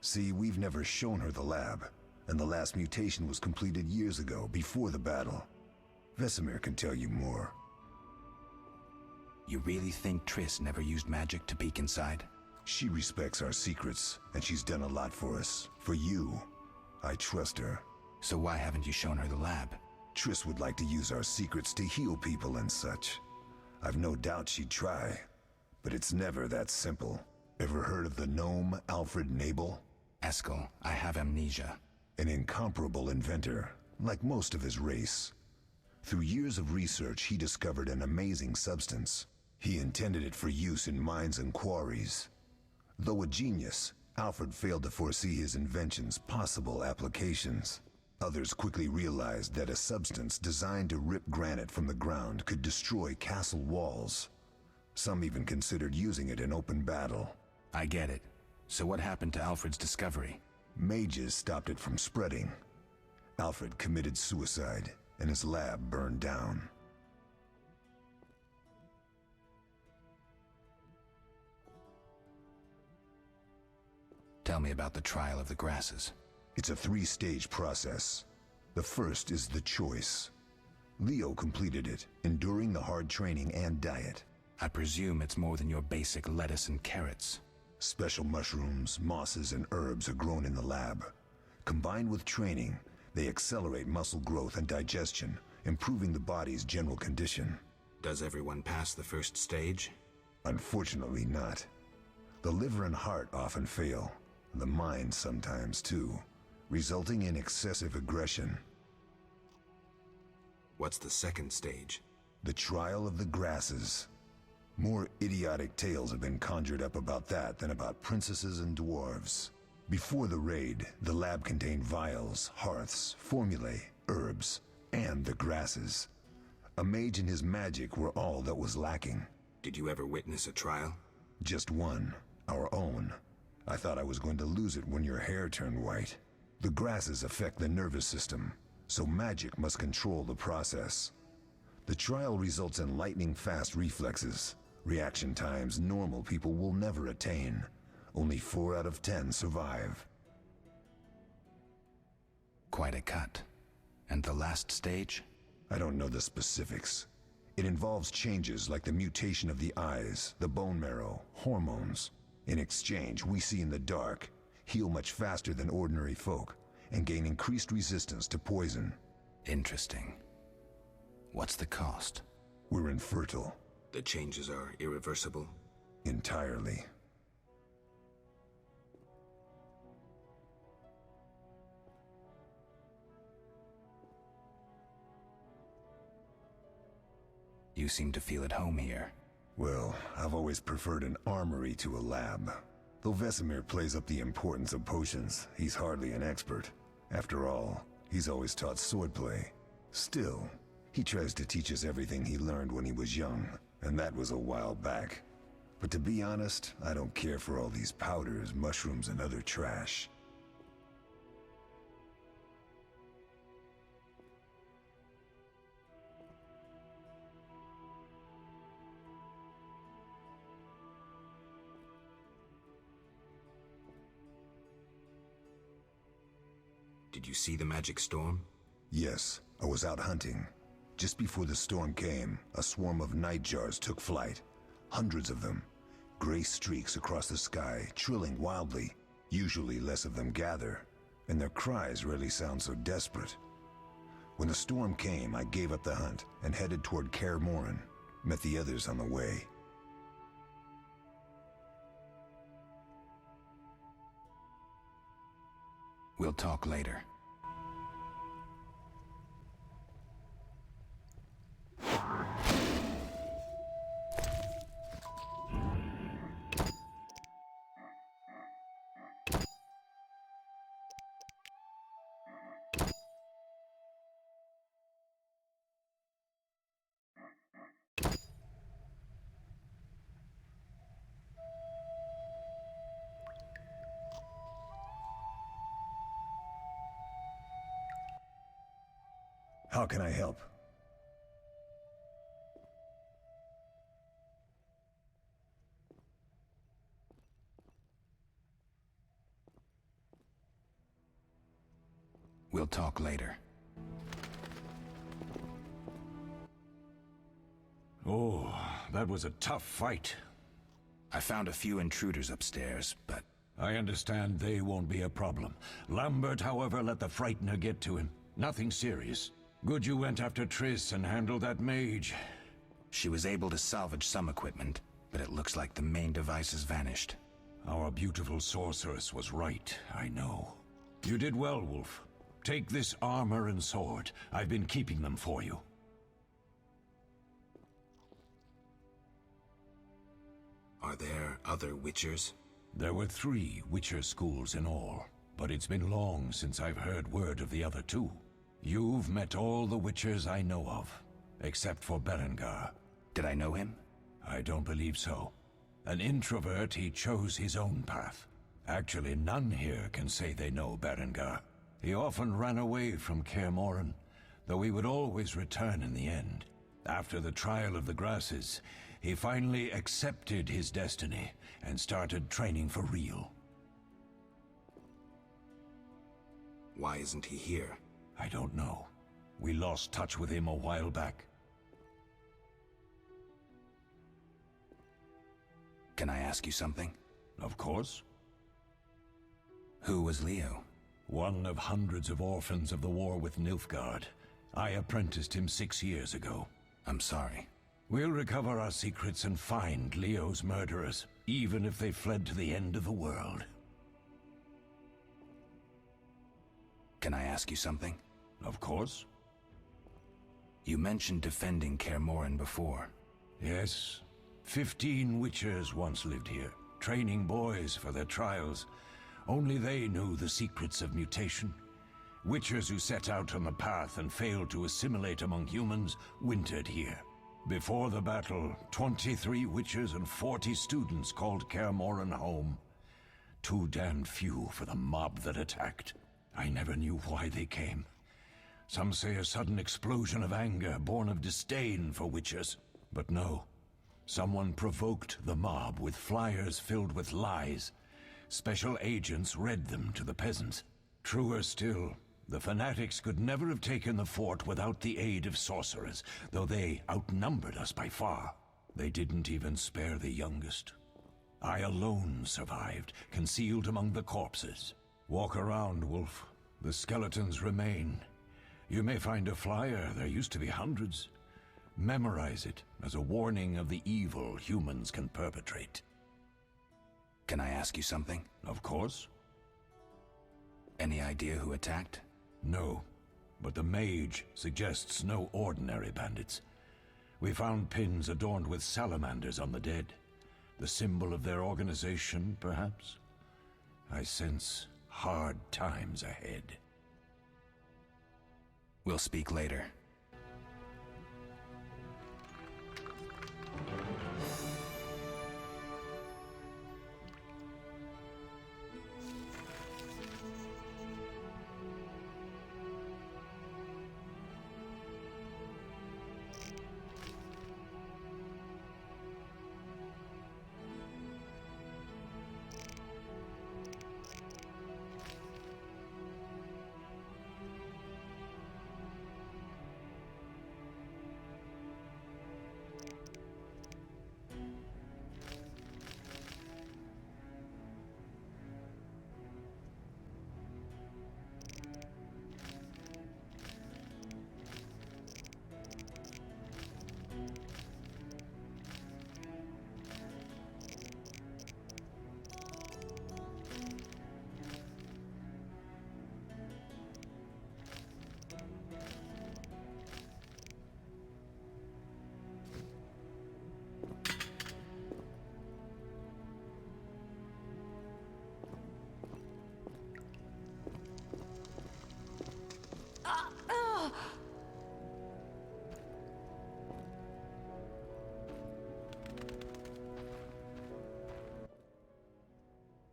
See, we've never shown her the lab, and the last mutation was completed years ago, before the battle. Vesemir can tell you more. You really think Triss never used magic to peek inside? She respects our secrets, and she's done a lot for us. For you. I trust her. So why haven't you shown her the lab? Triss would like to use our secrets to heal people and such. I've no doubt she'd try, but it's never that simple. Ever heard of the gnome Alfred Nabel? Eskel, I have amnesia. An incomparable inventor, like most of his race. Through years of research, he discovered an amazing substance. He intended it for use in mines and quarries. Though a genius, Alfred failed to foresee his invention's possible applications. Others quickly realized that a substance designed to rip granite from the ground could destroy castle walls. Some even considered using it in open battle. I get it. So what happened to Alfred's discovery? Mages stopped it from spreading. Alfred committed suicide, and his lab burned down. Tell me about the trial of the grasses. It's a three-stage process. The first is the choice. Leo completed it, enduring the hard training and diet. I presume it's more than your basic lettuce and carrots. Special mushrooms, mosses, and herbs are grown in the lab. Combined with training, they accelerate muscle growth and digestion, improving the body's general condition. Does everyone pass the first stage? Unfortunately not. The liver and heart often fail, the mind sometimes too, resulting in excessive aggression. What's the second stage? The trial of the grasses. More idiotic tales have been conjured up about that than about princesses and dwarves. Before the raid, the lab contained vials, hearths, formulae, herbs, and the grasses. A mage and his magic were all that was lacking. Did you ever witness a trial? Just one, our own. I thought I was going to lose it when your hair turned white. The grasses affect the nervous system, so magic must control the process. The trial results in lightning-fast reflexes, reaction times normal people will never attain. Only 4 out of 10 survive. Quite a cut. And the last stage? I don't know the specifics. It involves changes like the mutation of the eyes, the bone marrow, hormones. In exchange, we see in the dark, heal much faster than ordinary folk, and gain increased resistance to poison. Interesting. What's the cost? We're infertile. The changes are irreversible? Entirely. You seem to feel at home here. Well, I've always preferred an armory to a lab. Though Vesemir plays up the importance of potions, he's hardly an expert. After all, he's always taught swordplay. Still, he tries to teach us everything he learned when he was young, and that was a while back. But to be honest, I don't care for all these powders, mushrooms, and other trash. Did you see the magic storm? Yes, I was out hunting. Just before the storm came, a swarm of nightjars took flight. Hundreds of them. Gray streaks across the sky, trilling wildly. Usually less of them gather, and their cries rarely sound so desperate. When the storm came, I gave up the hunt and headed toward Kaer Morhen. Met the others on the way. We'll talk later. How can I help? We'll talk later. Oh, that was a tough fight. I found a few intruders upstairs, but... I understand they won't be a problem. Lambert, however, let the Frightener get to him. Nothing serious. Good you went after Triss and handled that mage. She was able to salvage some equipment, but it looks like the main device has vanished. Our beautiful sorceress was right, I know. You did well, Wolf. Take this armor and sword. I've been keeping them for you. Are there other Witchers? There were 3 Witcher schools in all, but it's been long since I've heard word of the other 2. You've met all the Witchers I know of, except for Berengar. Did I know him? I don't believe so. An introvert, he chose his own path. Actually, none here can say they know Berengar. He often ran away from Kaer Morhen, though he would always return in the end. After the trial of the Grasses, he finally accepted his destiny and started training for real. Why isn't he here? I don't know. We lost touch with him a while back. Can I ask you something? Of course. Who was Leo? One of hundreds of orphans of the war with Nilfgaard. I apprenticed him 6 years ago. I'm sorry. We'll recover our secrets and find Leo's murderers, even if they fled to the end of the world. Can I ask you something? Of course. You mentioned defending Kaer Morhen before. Yes. 15 Witchers once lived here, training boys for their trials. Only they knew the secrets of mutation. Witchers who set out on the path and failed to assimilate among humans wintered here. Before the battle, 23 Witchers and 40 students called Kaer Morhen home. Too damned few for the mob that attacked. I never knew why they came. Some say a sudden explosion of anger born of disdain for Witchers. But no. Someone provoked the mob with flyers filled with lies. Special agents read them to the peasants. Truer still, the fanatics could never have taken the fort without the aid of sorcerers, though they outnumbered us by far. They didn't even spare the youngest. I alone survived, concealed among the corpses. Walk around, Wolf. The skeletons remain. You may find a flyer, there used to be hundreds. Memorize it as a warning of the evil humans can perpetrate. Can I ask you something? Of course. Any idea who attacked? No, but the mage suggests no ordinary bandits. We found pins adorned with salamanders on the dead. The symbol of their organization, perhaps? I sense hard times ahead. We'll speak later.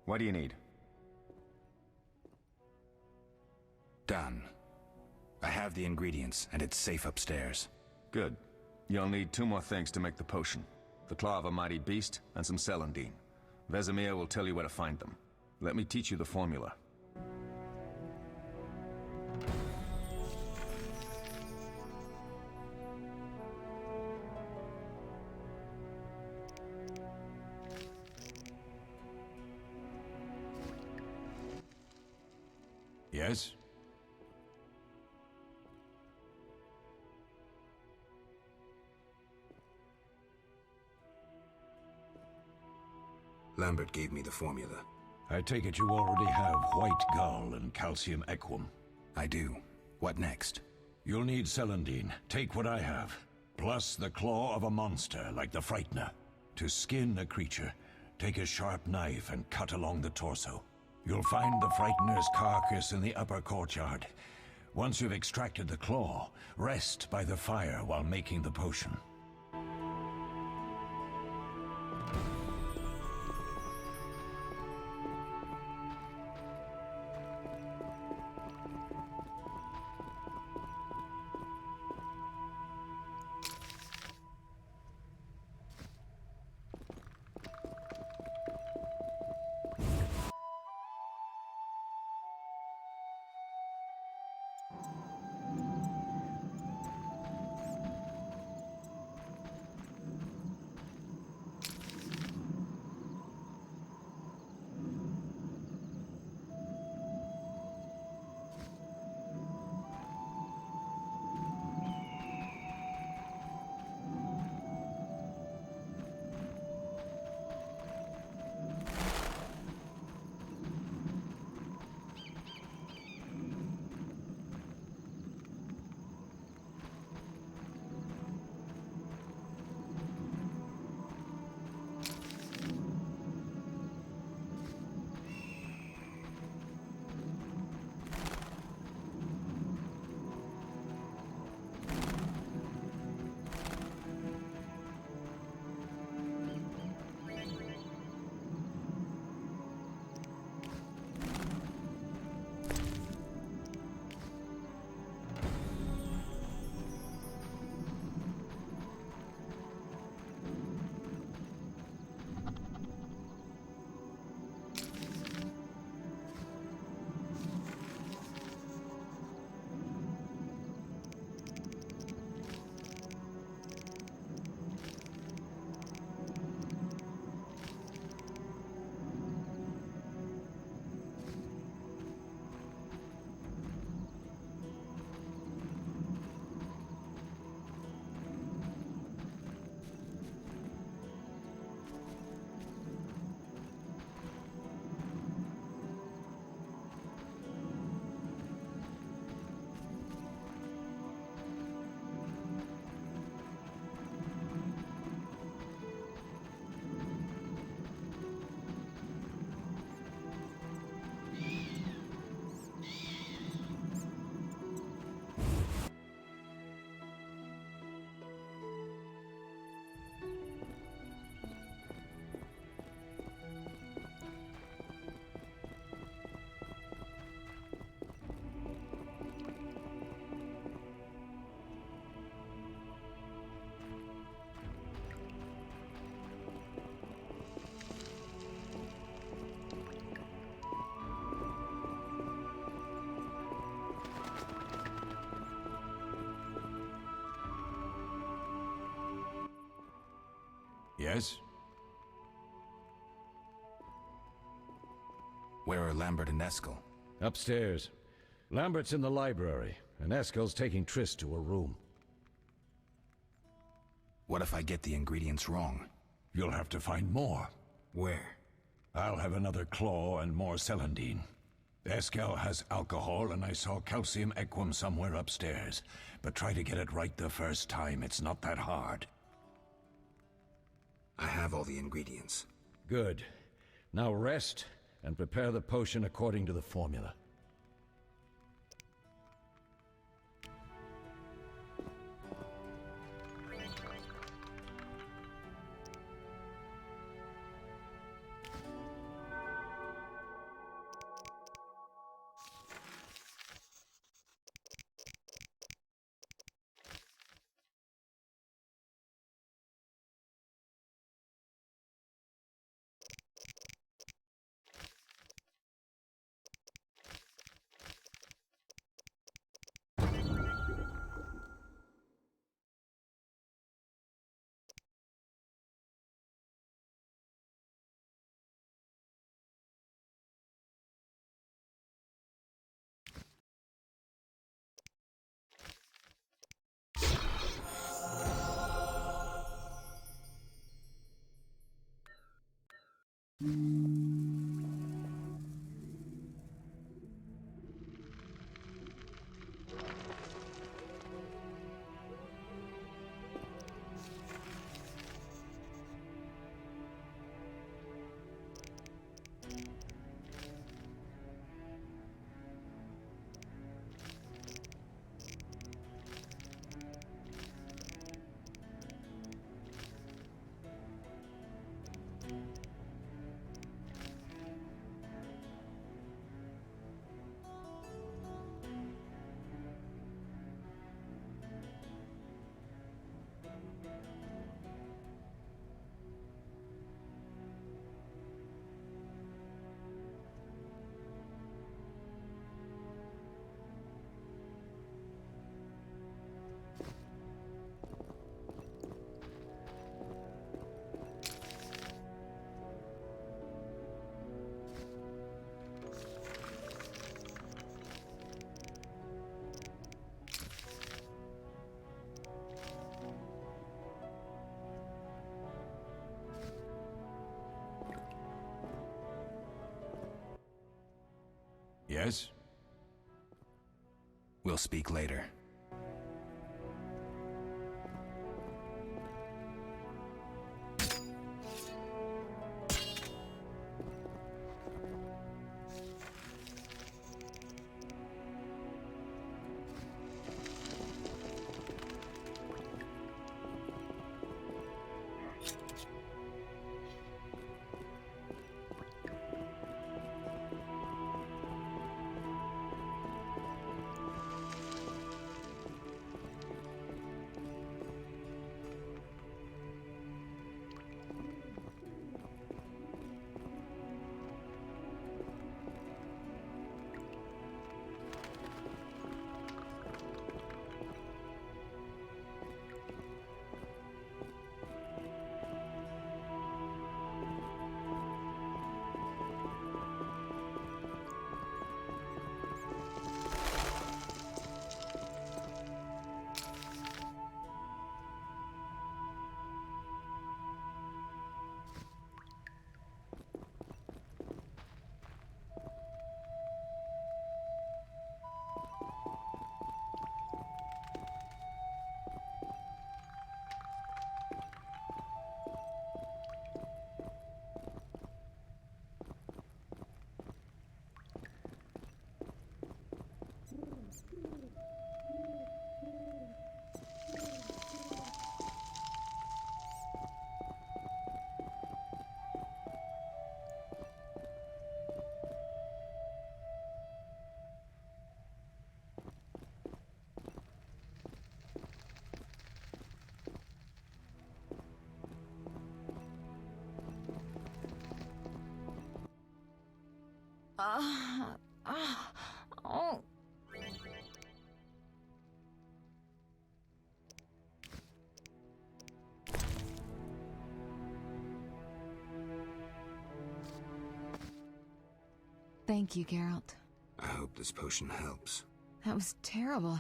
What do you need? Done. I have the ingredients, and it's safe upstairs. Good. You'll need 2 more things to make the potion. The claw of a mighty beast, and some celandine. Vesemir will tell you where to find them. Let me teach you the formula. Yes? Lambert gave me the formula. I take it you already have White Gull and Calcium Equum. I do. What next? You'll need celandine. Take what I have. Plus the claw of a monster like the Frightener. To skin a creature, take a sharp knife and cut along the torso. You'll find the Frightener's carcass in the upper courtyard. Once you've extracted the claw, rest by the fire while making the potion. Yes? Where are Lambert and Eskel? Upstairs. Lambert's in the library, and Eskel's taking Triss to her room. What if I get the ingredients wrong? You'll have to find more. Where? I'll have another claw and more celandine. Eskel has alcohol, and I saw calcium equum somewhere upstairs. But try to get it right the first time. It's not that hard. I have all the ingredients. Good. Now rest, and prepare the potion according to the formula. Yes? We'll speak later. Oh. Thank you, Geralt. I hope this potion helps. That was terrible.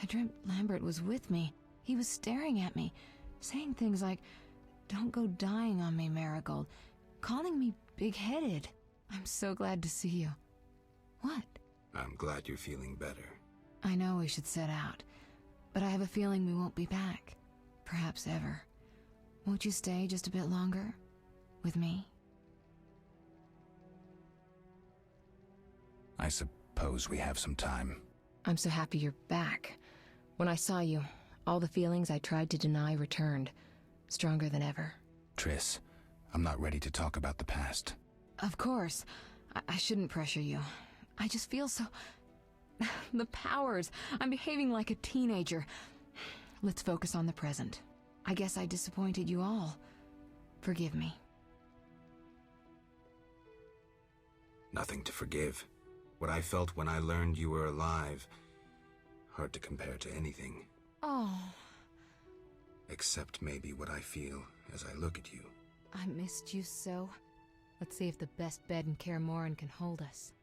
I dreamt Lambert was with me. He was staring at me, saying things like, "Don't go dying on me, Marigold," calling me big-headed. I'm so glad to see you. What? I'm glad you're feeling better. I know we should set out, but I have a feeling we won't be back. Perhaps ever. Won't you stay just a bit longer? With me? I suppose we have some time. I'm so happy you're back. When I saw you, all the feelings I tried to deny returned, stronger than ever. Triss, I'm not ready to talk about the past. Of course. I shouldn't pressure you. I just feel so... the powers. I'm behaving like a teenager. Let's focus on the present. I guess I disappointed you all. Forgive me. Nothing to forgive. What I felt when I learned you were alive, hard to compare to anything. Oh. Except maybe what I feel as I look at you. I missed you so. Let's see if the best bed in Kaer Morhen can hold us.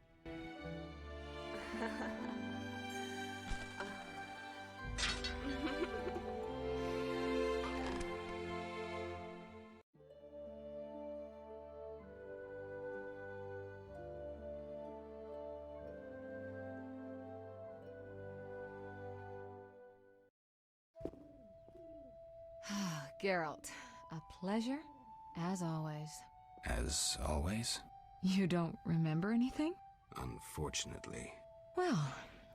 Geralt, a pleasure, as always. As always? You don't remember anything? Unfortunately. Well,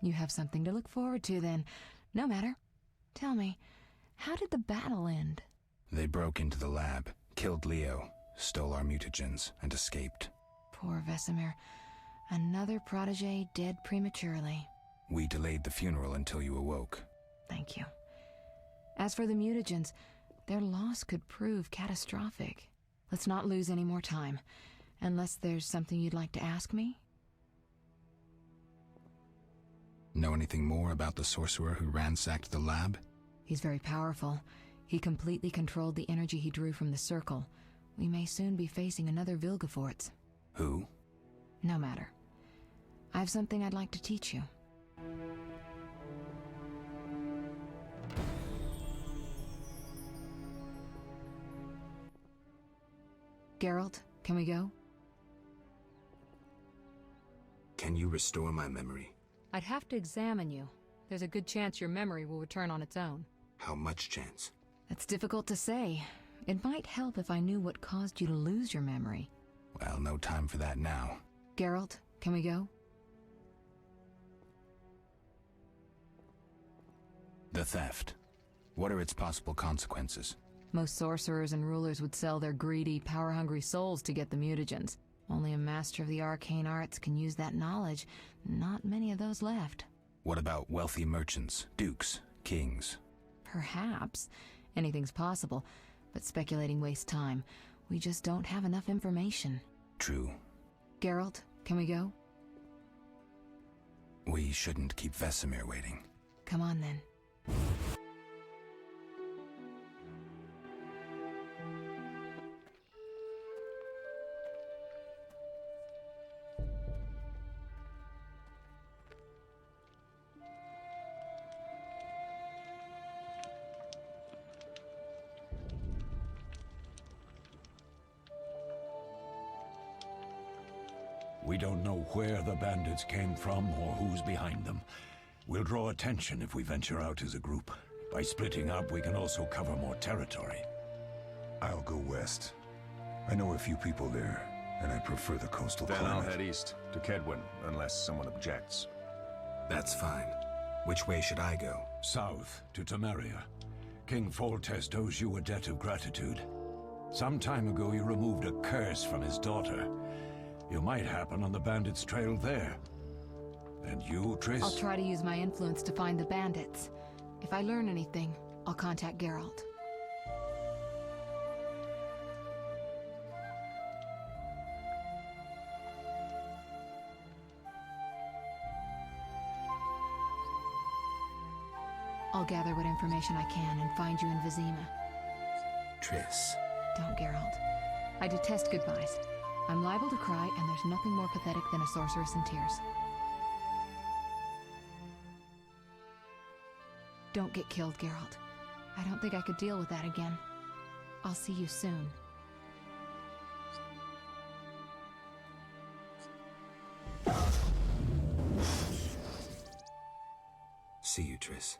you have something to look forward to then. No matter. Tell me, how did the battle end? They broke into the lab, killed Leo, stole our mutagens, and escaped. Poor Vesemir. Another protege dead prematurely. We delayed the funeral until you awoke. Thank you. As for the mutagens, their loss could prove catastrophic. Let's not lose any more time. Unless there's something you'd like to ask me? Know anything more about the sorcerer who ransacked the lab? He's very powerful. He completely controlled the energy he drew from the circle. We may soon be facing another Vilgefortz. Who? No matter. I have something I'd like to teach you. Geralt, can we go? Can you restore my memory? I'd have to examine you. There's a good chance your memory will return on its own. How much chance? That's difficult to say. It might help if I knew what caused you to lose your memory. Well, no time for that now. Geralt, can we go? The theft. What are its possible consequences? Most sorcerers and rulers would sell their greedy, power-hungry souls to get the mutagens. Only a master of the arcane arts can use that knowledge. Not many of those left. What about wealthy merchants, dukes, kings? Perhaps. Anything's possible, but speculating wastes time. We just don't have enough information. True. Geralt, can we go? We shouldn't keep Vesemir waiting. Come on then. We don't know where the bandits came from or who's behind them. We'll draw attention if we venture out as a group. By splitting up, we can also cover more territory. I'll go west. I know a few people there, and I prefer the coastal Then climate. I'll head east, to Kedwin, unless someone objects. That's fine. Which way should I go? South, to Temeria. King Foltest owes you a debt of gratitude. Some time ago you removed a curse from his daughter. You might happen on the bandits' trail there. And you, Triss? I'll try to use my influence to find the bandits. If I learn anything, I'll contact Geralt. I'll gather what information I can and find you in Vizima. Triss. Don't, Geralt. I detest goodbyes. I'm liable to cry, and there's nothing more pathetic than a sorceress in tears. Don't get killed, Geralt. I don't think I could deal with that again. I'll see you soon. See you, Triss.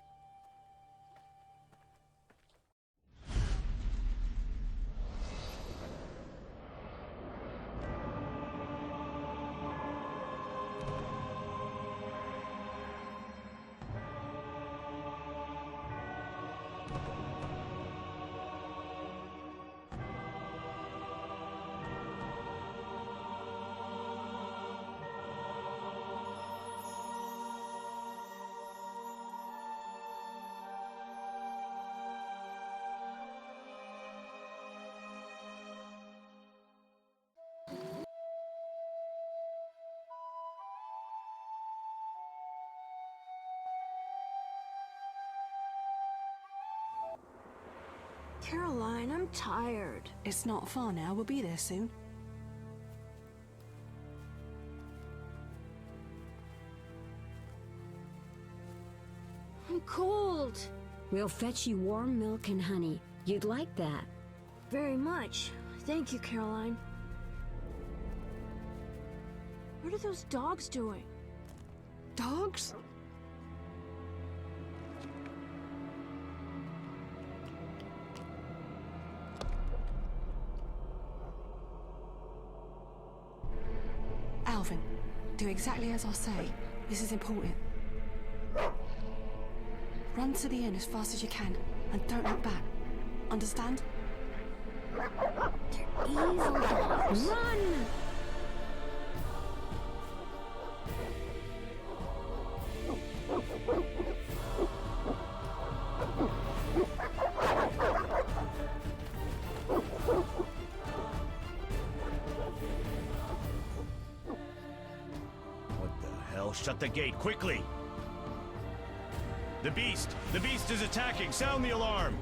Caroline, I'm tired. It's not far now. We'll be there soon. I'm cold. We'll fetch you warm milk and honey. You'd like that. Very much. Thank you, Caroline. What are those dogs doing? Dogs? Alvin, do exactly as I say. This is important. Run to the inn as fast as you can, and don't look back. Understand? They're evil dogs. Run! Shut the gate, quickly! The beast! The beast is attacking! Sound the alarm!